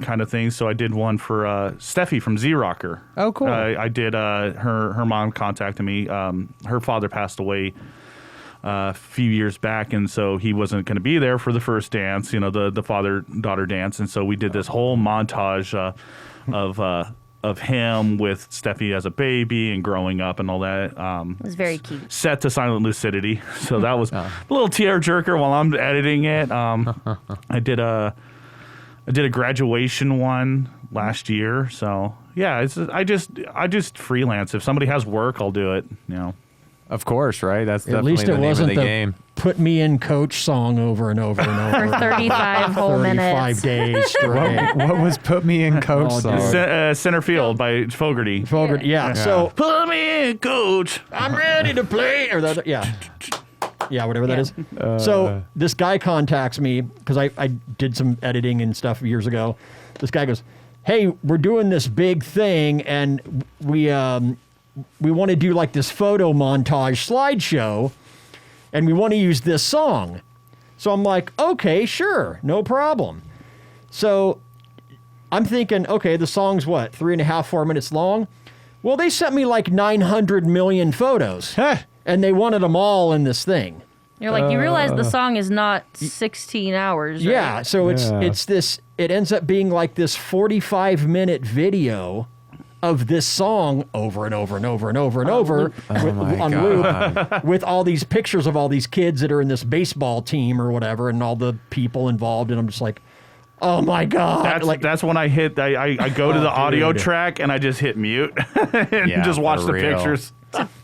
kind of things. So I did one for Steffi from Z-Rocker. Oh, cool. I did, her mom contacted me. Her father passed away a few years back, and so he wasn't going to be there for the first dance, you know, the father-daughter dance. And so we did this whole montage of him with Steffi as a baby and growing up and all that. It was very cute. Set to silent lucidity, so that was a little tear jerker while I'm editing it. I did a graduation one last year, so yeah. I just freelance. If somebody has work, I'll do it. You know. Of course, right? That's At definitely least the it name wasn't of the the game. "Put Me in Coach" song over and over and over For 35 whole 35 minutes. days straight. What was "Put Me in Coach" Oh, song? dude. Center Field by Fogarty. Fogarty, yeah. So Put me in, coach. I'm ready to play. Or that, yeah, whatever that is. So this guy contacts me because I did some editing and stuff years ago. This guy goes, "Hey, we're doing this big thing, and we want to do like this photo montage slideshow, and we want to use this song." So I'm like, okay, sure, no problem. So I'm thinking, okay, the song's what, 3.5, 4 minutes long? Well, they sent me like 900 million photos, and they wanted them all in this thing. You're like, you realize the song is not 16 hours, right? Yeah, so it's this, it ends up being like this 45-minute video of this song over and over and over and over and over on loop with all these pictures of all these kids that are in this baseball team or whatever and all the people involved. And I'm just like, oh my God. That's when I hit. I go to the audio dude. track and I just hit mute and Yeah, just watch for the real. pictures.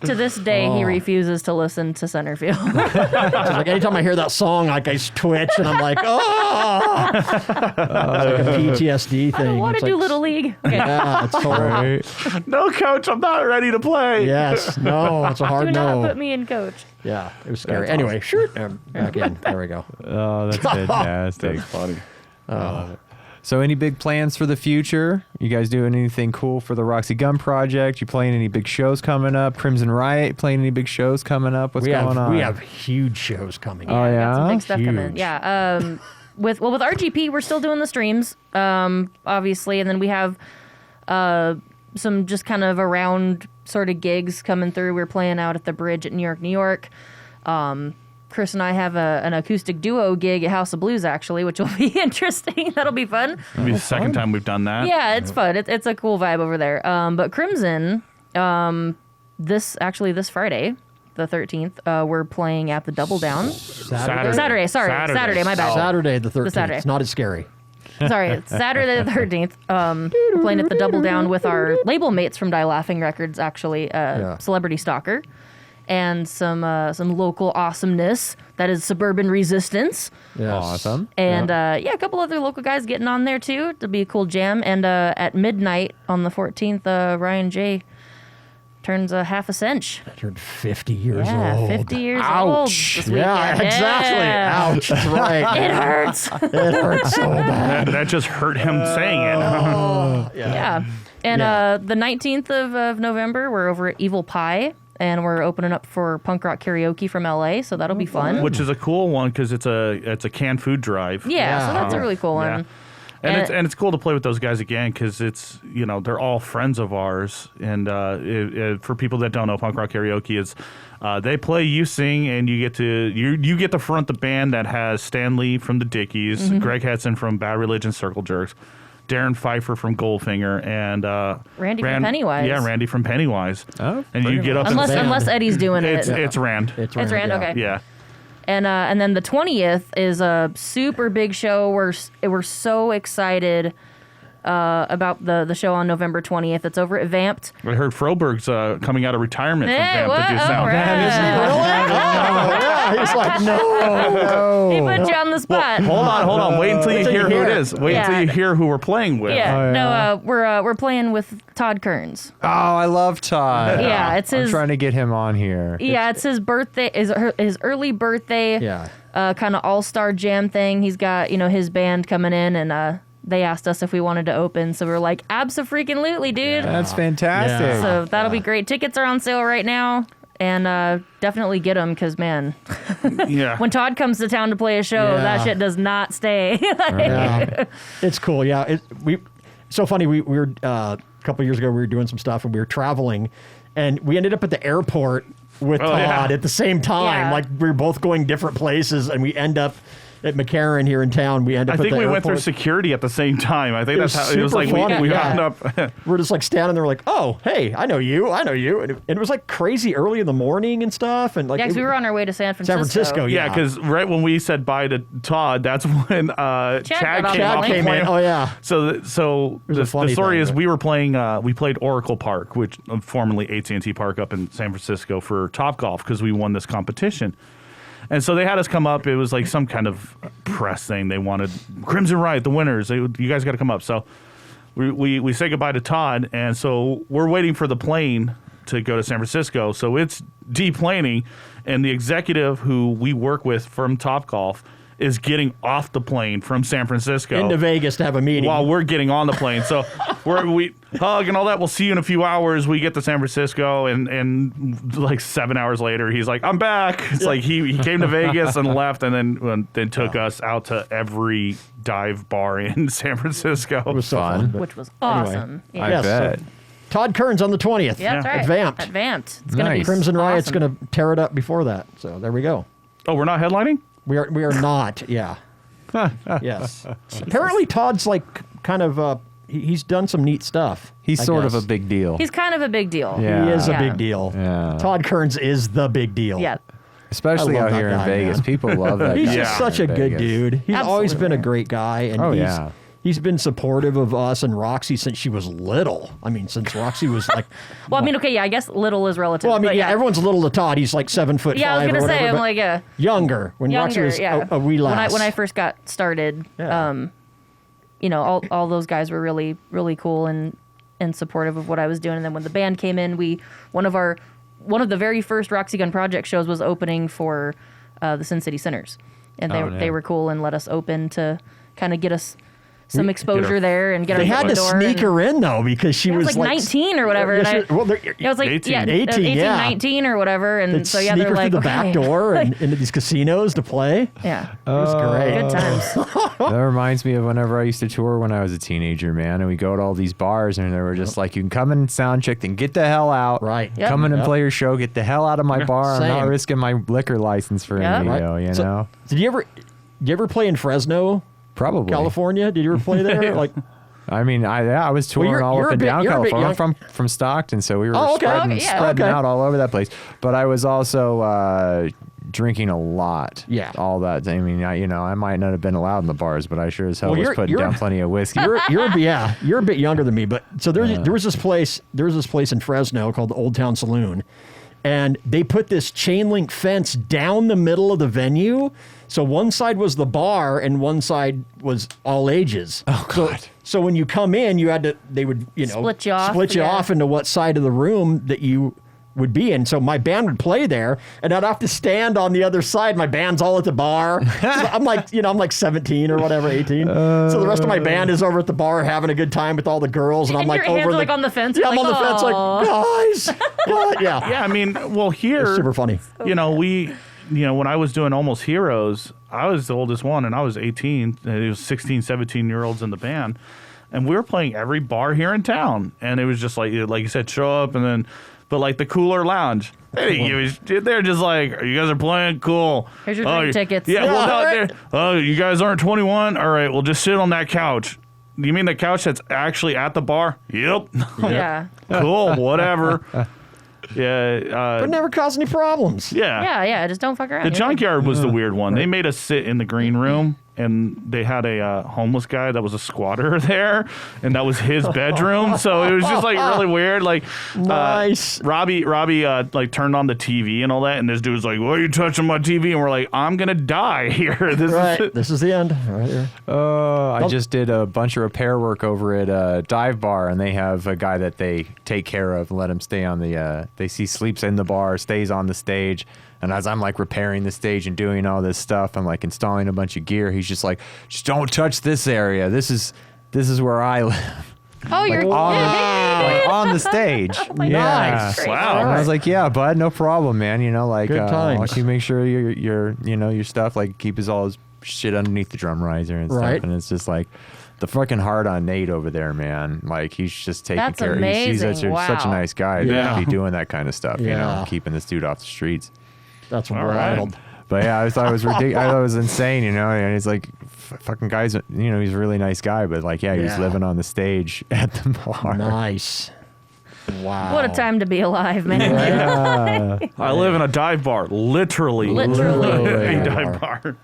To this day, he refuses to listen to Center Field. It's like anytime I hear that song, like I twitch and I'm like, oh, it's like a PTSD thing. I don't want It's to do like, Little League. Okay. Yeah, it's horrible. No, coach, I'm not ready to play. Yes, no, it's a Do hard not no. put me in coach. Yeah, it was scary. That's Anyway, shoot, back in. There we go. Oh, that's fantastic. That's funny. So, any big plans for the future? You guys doing anything cool for the Roxy Gun Project? You playing any big shows coming up? Crimson Riot playing any big shows coming up? What's going on? We have huge shows coming. Oh, We got some yeah? big stuff coming. Huge. Yeah. With RGP, we're still doing the streams, obviously, and then we have some just kind of around sort of gigs coming through. We're playing out at the Bridge at New York. Chris and I have an acoustic duo gig at House of Blues, actually, which will be interesting. That'll be fun. It'll be the second time we've done that. Yeah, it's fun. It's a cool vibe over there. But Crimson, this Friday, the 13th, we're playing at the Double Down. Saturday. Saturday, my bad. Saturday the 13th. Saturday. It's not as scary. Sorry, it's Saturday the 13th. We're playing at the Double Down with our label mates from Die Laughing Records, actually, Celebrity Stalker, and some local awesomeness that is Suburban Resistance. Yes. Awesome. And a couple other local guys getting on there too. It'll be a cool jam. And at midnight on the 14th, Ryan J turns a half a cinch. I turned 50 years Yeah, old. 50 years old Ouch. this weekend. Yeah, exactly. Yeah. Ouch. That's right. It hurts. It hurts so bad. That just hurt him saying it. Yeah. And the 19th of November, we're over at Evil Pie. And we're opening up for punk rock karaoke from LA, so that'll be fun. Which is a cool one because it's a canned food drive. Yeah, so that's a really cool Yeah. one. And it's cool to play with those guys again because it's, you know, they're all friends of ours. And for people that don't know, punk rock karaoke is they play, you sing, and you get to front the band that has Stan Lee from the Dickies, Greg Hetson from Bad Religion, Circle Jerks, Darren Pfeiffer from Goldfinger, and Randy from Pennywise. Yeah, Randy from Pennywise. Oh, and you get up unless Eddie's doing it. It's Rand. It's Rand. Okay. Yeah. And then the 20th is a super big show. We're so excited about the show on November 20th. It's over at Vamped. I heard Froberg's coming out of retirement from Hey, Vamp to do what? sound. All right. He's like, no. He put you on the spot. Hold on. Wait until you hear who it is. Wait Yeah. until you hear who we're playing with. Yeah. Oh, yeah. No, we're playing with Todd Kearns. Oh, I love Todd. Yeah, it's I'm his. trying to get him on here. Yeah, it's his birthday. His early birthday. Yeah. Kind of all-star jam thing. He's got his band coming in, and they asked us if we wanted to open, so we were like, abso-freaking-lutely, dude. That's fantastic. Yeah. So that'll be great. Tickets are on sale right now, and definitely get them because, man, Yeah. when Todd comes to town to play a show, Yeah. that shit does not stay. Yeah. It's cool. Yeah. So funny. We were a couple of years ago. We were doing some stuff and we were traveling, and we ended up at the airport with Todd yeah. at the same time. Yeah. Like we were both going different places, and we end up at McCarran here in town. We end up. I think at the we airport. went through security at the same time. I think It that's was how it was super like. funny, We yeah. wound up. We're just like standing there, like, oh, hey, I know you, and it was like crazy early in the morning and stuff, and like Yeah, because we were on our way to San Francisco. San Francisco. Yeah, because right when we said bye to Todd, that's when Chad got off came the off plane. the came plane. in. Oh yeah. So was a the funny story thing, is but- we were playing. We played Oracle Park, which formerly AT&T Park up in San Francisco for Topgolf because we won this competition. And so they had us come up. It was like some kind of press thing. They wanted Crimson Riot, the winners. You guys got to come up. So we say goodbye to Todd, and so we're waiting for the plane to go to San Francisco. So it's deplaning, and the executive who we work with from Topgolf is getting off the plane from San Francisco Into Vegas to have a meeting. while we're getting on the plane. So we hug and all that. We'll see you in a few hours. We get to San Francisco, and like 7 hours later, he's like, I'm back. It's like he came to Vegas and left, and then took us out to every dive bar in San Francisco. It was so Fun. fun. but- Which was awesome. I Yeah. bet. Todd Kearns on the 20th. Yeah, that's right. At Vamped. At Vamped. It's gonna Nice. be Crimson Riot's awesome. going to tear it up before that. So there we go. Oh, we're not headlining? We are not. Yeah. Yes. Apparently Todd's like kind of he's done some neat stuff. He's I sort of guess. a big deal. He's kind of a big deal. Yeah. He is a Yeah. big deal. Yeah. Todd Kearns is the big deal. Yeah. Especially I love out that here in guy, Vegas. man. People love that He's guy just here such a in good Vegas. dude. He's always been a Absolutely. great guy, and Oh, he's yeah. he's been supportive of us and Roxy since she was little. I mean, since Roxy was like, Well, I mean, okay, yeah, I guess little is relative. well, I mean, but yeah, everyone's little to Todd. He's like 7'5". Yeah, I was or gonna say, whatever, I'm but like younger when Roxy younger. was Yeah, a wee lass. When I first got started, Yeah. all those guys were really, really cool and supportive of what I was doing. And then when the band came in, one of the very first Roxy Gun Project shows was opening for the Sin City Sinners, and they were cool and let us open to kind of get us some exposure there and get They our had foot to in the door. sneak her in though because she I was was like 19 or whatever. Yes, and well, I was like 18. 18, yeah. 19 or whatever. And they'd so yeah, sneak they're her like through the back okay. door and into these casinos to play. Yeah, It was great. good times. That reminds me of whenever I used to tour when I was a teenager, man. And we go to all these bars, and they were just like, you can come in and sound check, then get the hell out. Right. Yep. Come in and Yep. play your show, get the hell out of my bar. I'm not Same. risking my liquor license for Yep. an Right. ego, you So, know? Did you ever play in Fresno, Probably. California? Did you ever play there? Like, I mean, I was touring you're- all you're up a and bit- down you're a bit California. I'm young. from Stockton, so we were Oh, okay. spreading, Okay, yeah. spreading Okay. out all over that place. But I was also drinking a lot. Yeah. All that. I mean, I might not have been allowed in the bars, but I sure as hell Well, was you're- putting you're- down plenty of whiskey. you're a bit younger than me, but so there was this place in Fresno called the Old Town Saloon, and they put this chain link fence down the middle of the venue. So one side was the bar and one side was all ages. Oh God. So when you come in, they would Split you off, split you yeah. off into what side of the room that you would be in. So my band would play there, and I'd have to stand on the other side. My band's all at the bar. I'm like 17 or whatever, 18. So the rest of my band is over at the bar having a good time with all the girls, and I'm And like your hands over are, like, on the fence. Yeah, You're I'm on like, the fence, like guys. What? Yeah, Yeah, I mean, well, here, it's super funny. when I was doing Almost Heroes, I was the oldest one, and I was 18. And it was 16, 17-year-olds in the band. And we were playing every bar here in town. And it was just like you said, show up, and then, but like the Cooler Lounge. They're just like, you guys are playing? Cool. Here's your drink tickets. Yeah, Yeah, well, no, right. you guys aren't 21? All right, well, just sit on that couch. You mean the couch that's actually at the bar? Yep. Yeah. Cool. Whatever. Yeah. But never caused any problems. Yeah. Yeah. Just don't fuck around. The You're junkyard was the weird one. They made us sit in the green room, and they had a homeless guy that was a squatter there, and that was his bedroom. So it was just like really weird. Like, Nice. Robbie, like turned on the TV and all that, and this dude was like, "Why are you touching my TV?" And we're like, "I'm gonna die here." This is the end. Right here. I just did a bunch of repair work over at a dive bar, and they have a guy that they take care of and let him stay on the. He sleeps in the bar, stays on the stage, and as I'm like repairing the stage and doing all this stuff, I'm like installing a bunch of gear. He's just like, "Just don't touch this area. This is where I live." Oh, you're on the stage. my Yeah. God. Wow. And I was like, "Yeah, bud, no problem, man. You know, like, Good times. why don't you make sure your stuff, like, keep all his shit underneath the drum riser and Right. stuff." And it's just like the fucking heart on Nate over there, man. Like, he's just taking That's care. He's amazing. such a Wow. nice guy Yeah. to be doing that kind of stuff. You know, Yeah. keeping this dude off the streets. That's right. wild. But yeah, I thought it was ridiculous. I thought it was insane, you know. And he's like, fucking guy's, you know, he's a really nice guy, but like, yeah, he was Yeah. living on the stage at the bar. Nice. Wow. What a time to be alive, man. Yeah. I live in a dive bar, literally Literally. a dive bar.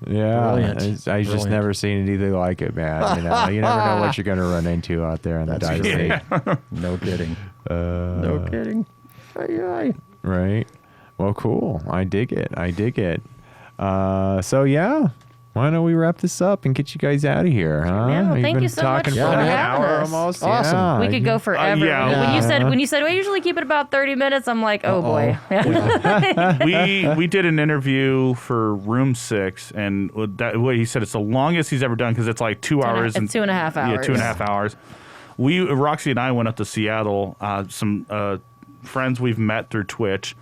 Yeah, Brilliant. I just Brilliant. never seen anything like it, man. You know, you never know what you're gonna run into out there on the That's dive true. stage, No kidding. No kidding. Aye. right? Well, cool. I dig it. So yeah, why don't we wrap this up and get you guys out of here, huh? Yeah, well, We've thank been you so talking much for for an having hour us. almost. Awesome. Yeah. We could go forever. yeah. When you said we usually keep it about 30 minutes, I'm like, oh boy. we did an interview for Room 6, and what he said, it's the longest he's ever done because it's like 2 hours. It's 2.5 hours. Yeah, 2.5 hours. Roxy and I went up to Seattle. Some friends we've met through Twitch.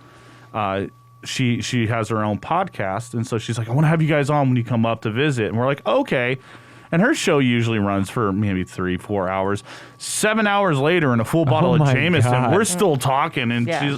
She has her own podcast, and so she's like, I want to have you guys on when you come up to visit. And we're like, okay. And her show usually runs for maybe 3-4 hours. 7 hours later, in a full bottle of my Jameson, God. we're still talking, and Yeah.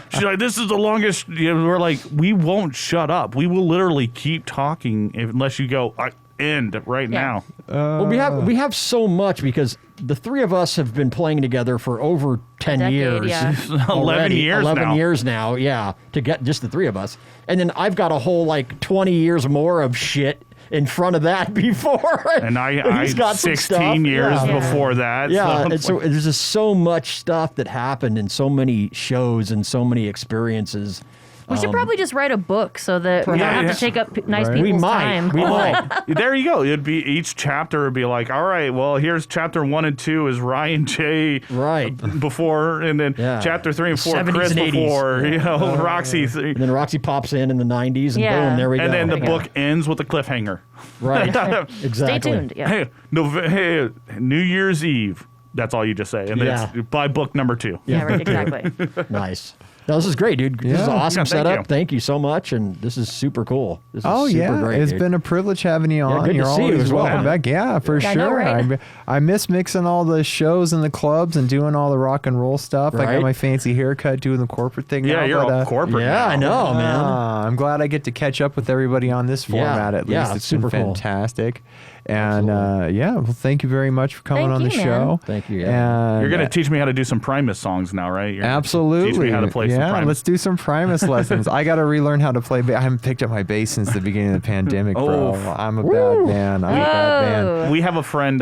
she's like, this is the longest. You know, we're like, we won't shut up. We will literally keep talking unless you go end right Yeah. now. Well, we have so much because the three of us have been playing together for over 10 decade, years. yeah. 11 already. years 11 now. years now, yeah, to get just the three of us. And then I've got a whole like 20 years more of shit in front of that before. And I He's got some 16 stuff. years Yeah. before that. Yeah, so- and so there's just so much stuff that happened and so many shows and so many experiences. We should probably just write a book so that we don't have Yeah. to take up nice Right. people's We might. time. We might. There you go. It'd be each chapter would be like, all right, well, here's chapter 1 and 2 is Ryan J. Right. before, and then Yeah. chapter 3 and 4 70s Chris and 80s. before, you know, Roxy. And then Roxy pops in the 90s and Yeah. boom, there we go. And then the There you go. book ends with a cliffhanger. Right. Stay Exactly. tuned. Yeah. Hey, New Year's Eve. That's all you just say. And then Yeah. it's by book number 2. Yeah, right, exactly. Nice. No, this is great, dude. This is an Yeah. awesome Yeah, thank setup. you. Thank you so much. And this is super cool. This is Oh super yeah, great. it's dude. been a privilege having you on. good to You're see you always as well. welcome back. Yeah, for Yeah, I know, sure. right? I miss mixing all the shows and the clubs and doing all the rock and roll stuff. I Right. got my fancy haircut, doing the corporate thing. Yeah, now, you're but, all corporate. Yeah, now. I know, man. I'm glad I get to catch up with everybody on this Yeah, format. At yeah, least it's it's been super cool. fantastic. And well, thank you very much for coming Thank on the you, man. show. Thank you, yeah. And, You're going to teach me how to do some Primus songs now, right? You're gonna Absolutely. Teach me how to play some yeah, Primus. let's do some Primus lessons. I got to relearn how to play. I haven't picked up my bass since the beginning of the pandemic, bro. Oh. I'm a bad man. I'm a bad man. Whoa. We have a friend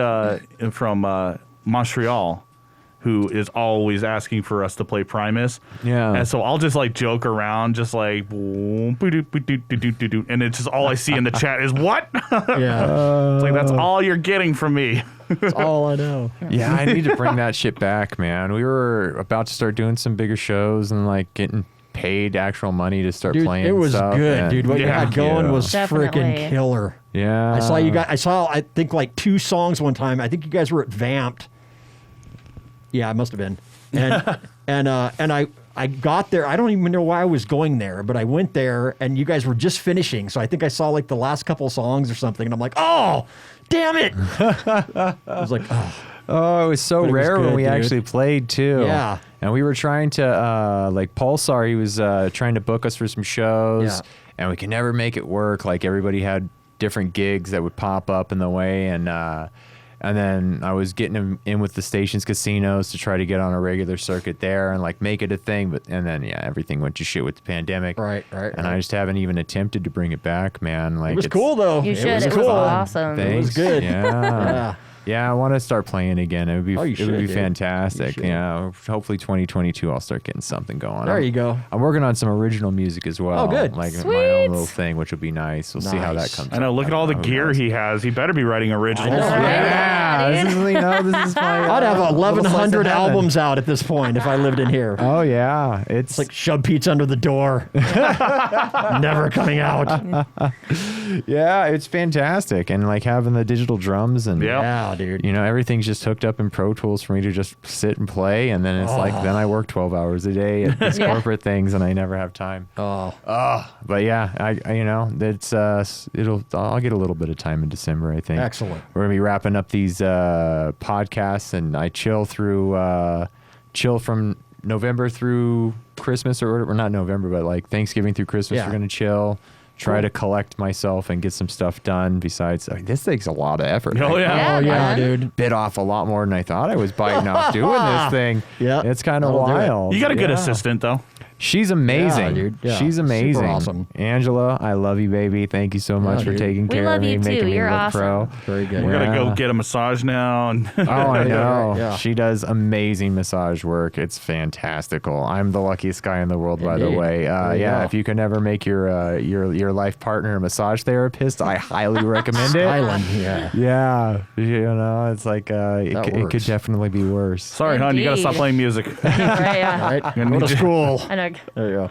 from Montreal who is always asking for us to play Primus. Yeah. And so I'll just like joke around, just like, boom, boo-doo, boo-doo, doo-doo, doo-doo, and it's just all I see in the chat is what? Yeah. It's like, that's all you're getting from me. That's all I know. Yeah, I need to bring that shit back, man. We were about to start doing some bigger shows and like getting paid actual money to start Dude, playing. it was stuff, good, and- dude. What you Yeah. had going was Definitely. freaking killer. Yeah. I saw you guys. I think like 2 songs one time. I think you guys were at Vamped. Yeah, I must have been. And I got there. I don't even know why I was going there, but I went there and you guys were just finishing. So I think I saw like the last couple songs or something, and I'm like, oh, damn it! I was like, oh. Oh, it was so But it was rare when good, we dude. actually played too. Yeah. And we were trying to like Pulsar, he was trying to book us for some shows, Yeah. and we could never make it work. Like everybody had different gigs that would pop up in the way, and And then I was getting him in with the station's casinos to try to get on a regular circuit there and like make it a thing. And then everything went to shit with the pandemic. Right. And I just haven't even attempted to bring it back, man. Like It was cool though. You should. It was It was cool. awesome. Thanks. It was good. Yeah. Yeah, I want to start playing again. It would be Oh, you it would should, be dude. fantastic. You should. Yeah, hopefully 2022 I'll start getting something going. There you go. I'm working on some original music as well. Oh, good. Like my Sweet. own little thing, which will be nice. We'll see how that Nice. comes. I know. Look at all the gear he has. He better be writing originals. I know. Yeah, this is this is my. I'd have little slice of 1,100 heaven. albums out at this point if I lived in here. Oh yeah, it's Like shove Pete's under the door. Never coming out. yeah, it's fantastic, and like having the digital drums and Yeah. Yeah, dude. you know, everything's just hooked up in Pro Tools for me to just sit and play, and then it's like then I work 12 hours a day at these Yeah. corporate things, and I never have time. Oh, But yeah, I you know, it's I'll get a little bit of time in December, I think. excellent. We're gonna be wrapping up these podcasts, and I chill from November through Christmas, or not November, but like Thanksgiving through Christmas. Yeah. We're gonna chill, try Cool. to collect myself and get some stuff done. Besides, this takes a lot of effort. Oh, I yeah. Oh, yeah, man. dude. bit off a lot more than I thought I was biting off doing this thing. Yeah, It's kind of that'll do it. wild. You got a good Yeah. assistant, though. She's amazing. Yeah, dude. Yeah. She's Super amazing. awesome. Angela, I love you, baby. Thank you so much for dude. taking We care love of me, you, too. making me You're look awesome. pro. Very good. We're gonna Yeah. go get a massage now. And Oh, I know. Yeah. She does amazing massage work. It's fantastical. I'm the luckiest guy in the world, by the Indeed. way. There you Yeah, go. if you can ever make your life partner a massage therapist, I highly recommend it. Island, yeah. Yeah, you know, it's like it could works. definitely be worse. sorry, hon, you gotta stop Indeed. playing music. Right, yeah. Right? Gonna Go need to you- school. I know. There you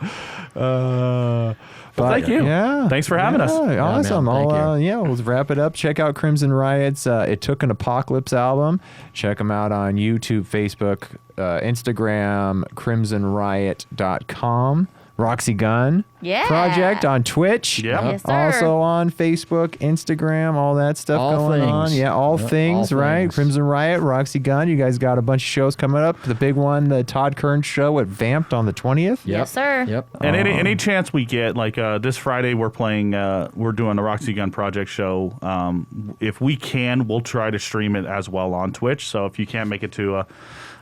go. But thank you. Yeah. Thanks for having us. Yeah, awesome. man, thank We'll wrap it up. Check out Crimson Riot's It Took an Apocalypse album. Check them out on YouTube, Facebook, Instagram, crimsonriot.com. Roxy Gun Yeah. Project on Twitch. Yep. Yes, sir. Also on Facebook, Instagram, all that stuff All going on. things. Yeah, all Yep, things, all right? things. Crimson Riot, Roxy Gun. You guys got a bunch of shows coming up. The big one, the Todd Kern show at Vamped on the 20th. Yes, sir. Yep. And any chance we get, like this Friday, we're doing the Roxy Gun Project show. If we can, we'll try to stream it as well on Twitch. So if you can't make it to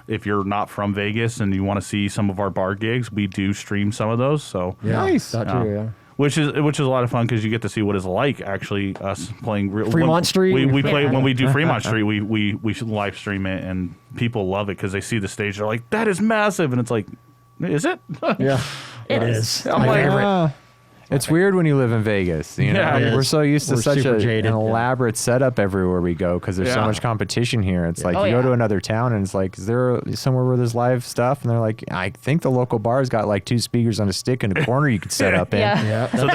if you're not from Vegas and you want to see some of our bar gigs, we do stream some of those. So Yeah. Nice. That too, yeah. which is a lot of fun because you get to see what it's like actually us playing real Fremont Street? We play Yeah. when we do Fremont Street. We should live stream it and people love it because they see the stage. They're like, that is massive, and it's like, is it? Yeah. It is. I'm My like, favorite. It's weird when you live in Vegas. You know, Yeah, it we're is. so used to We're such super an jaded, yeah. elaborate setup everywhere we go because there's so Yeah. much competition here. It's like Oh, you go yeah. to another town and it's like, is there somewhere where there's live stuff? And they're like, I think the local bar's got like 2 speakers on a stick in a corner you could set up in. Yeah. Yeah. so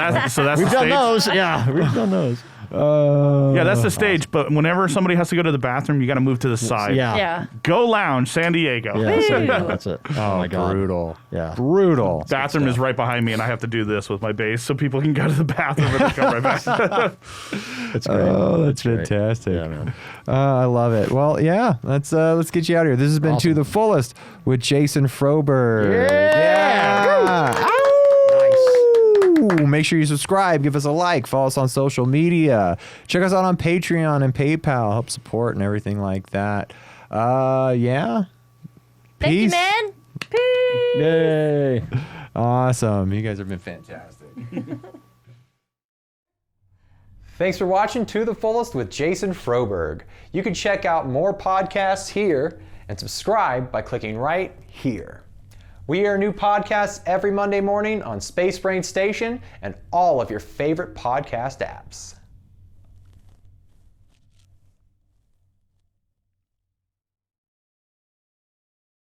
that's We've the done stage. those. Yeah. We've done those. Yeah, that's the stage. But whenever somebody has to go to the bathroom, you got to move to the side. Yeah. Yeah. Go Lounge, San Diego. Yeah. That's it. That's it. Oh, my God. brutal. Yeah. Brutal. Bathroom is right behind me, and I have to do this with my bass so people can go to the bathroom and then come right back. It's great. Oh, that's great. fantastic. Yeah, man. I love it. Well, yeah, let's get you out of here. This has been Awesome. To the Fullest with Jason Froberg. Yeah. Yeah. Ooh, make sure you subscribe, give us a like, follow us on social media. Check us out on Patreon and PayPal, help support and everything like that. Yeah. Thank you, Peace. man. Peace. Yay. Awesome. You guys have been fantastic. Thanks for watching To the Fullest with Jason Froberg. You can check out more podcasts here and subscribe by clicking right here. We air new podcasts every Monday morning on Space Brain Station and all of your favorite podcast apps.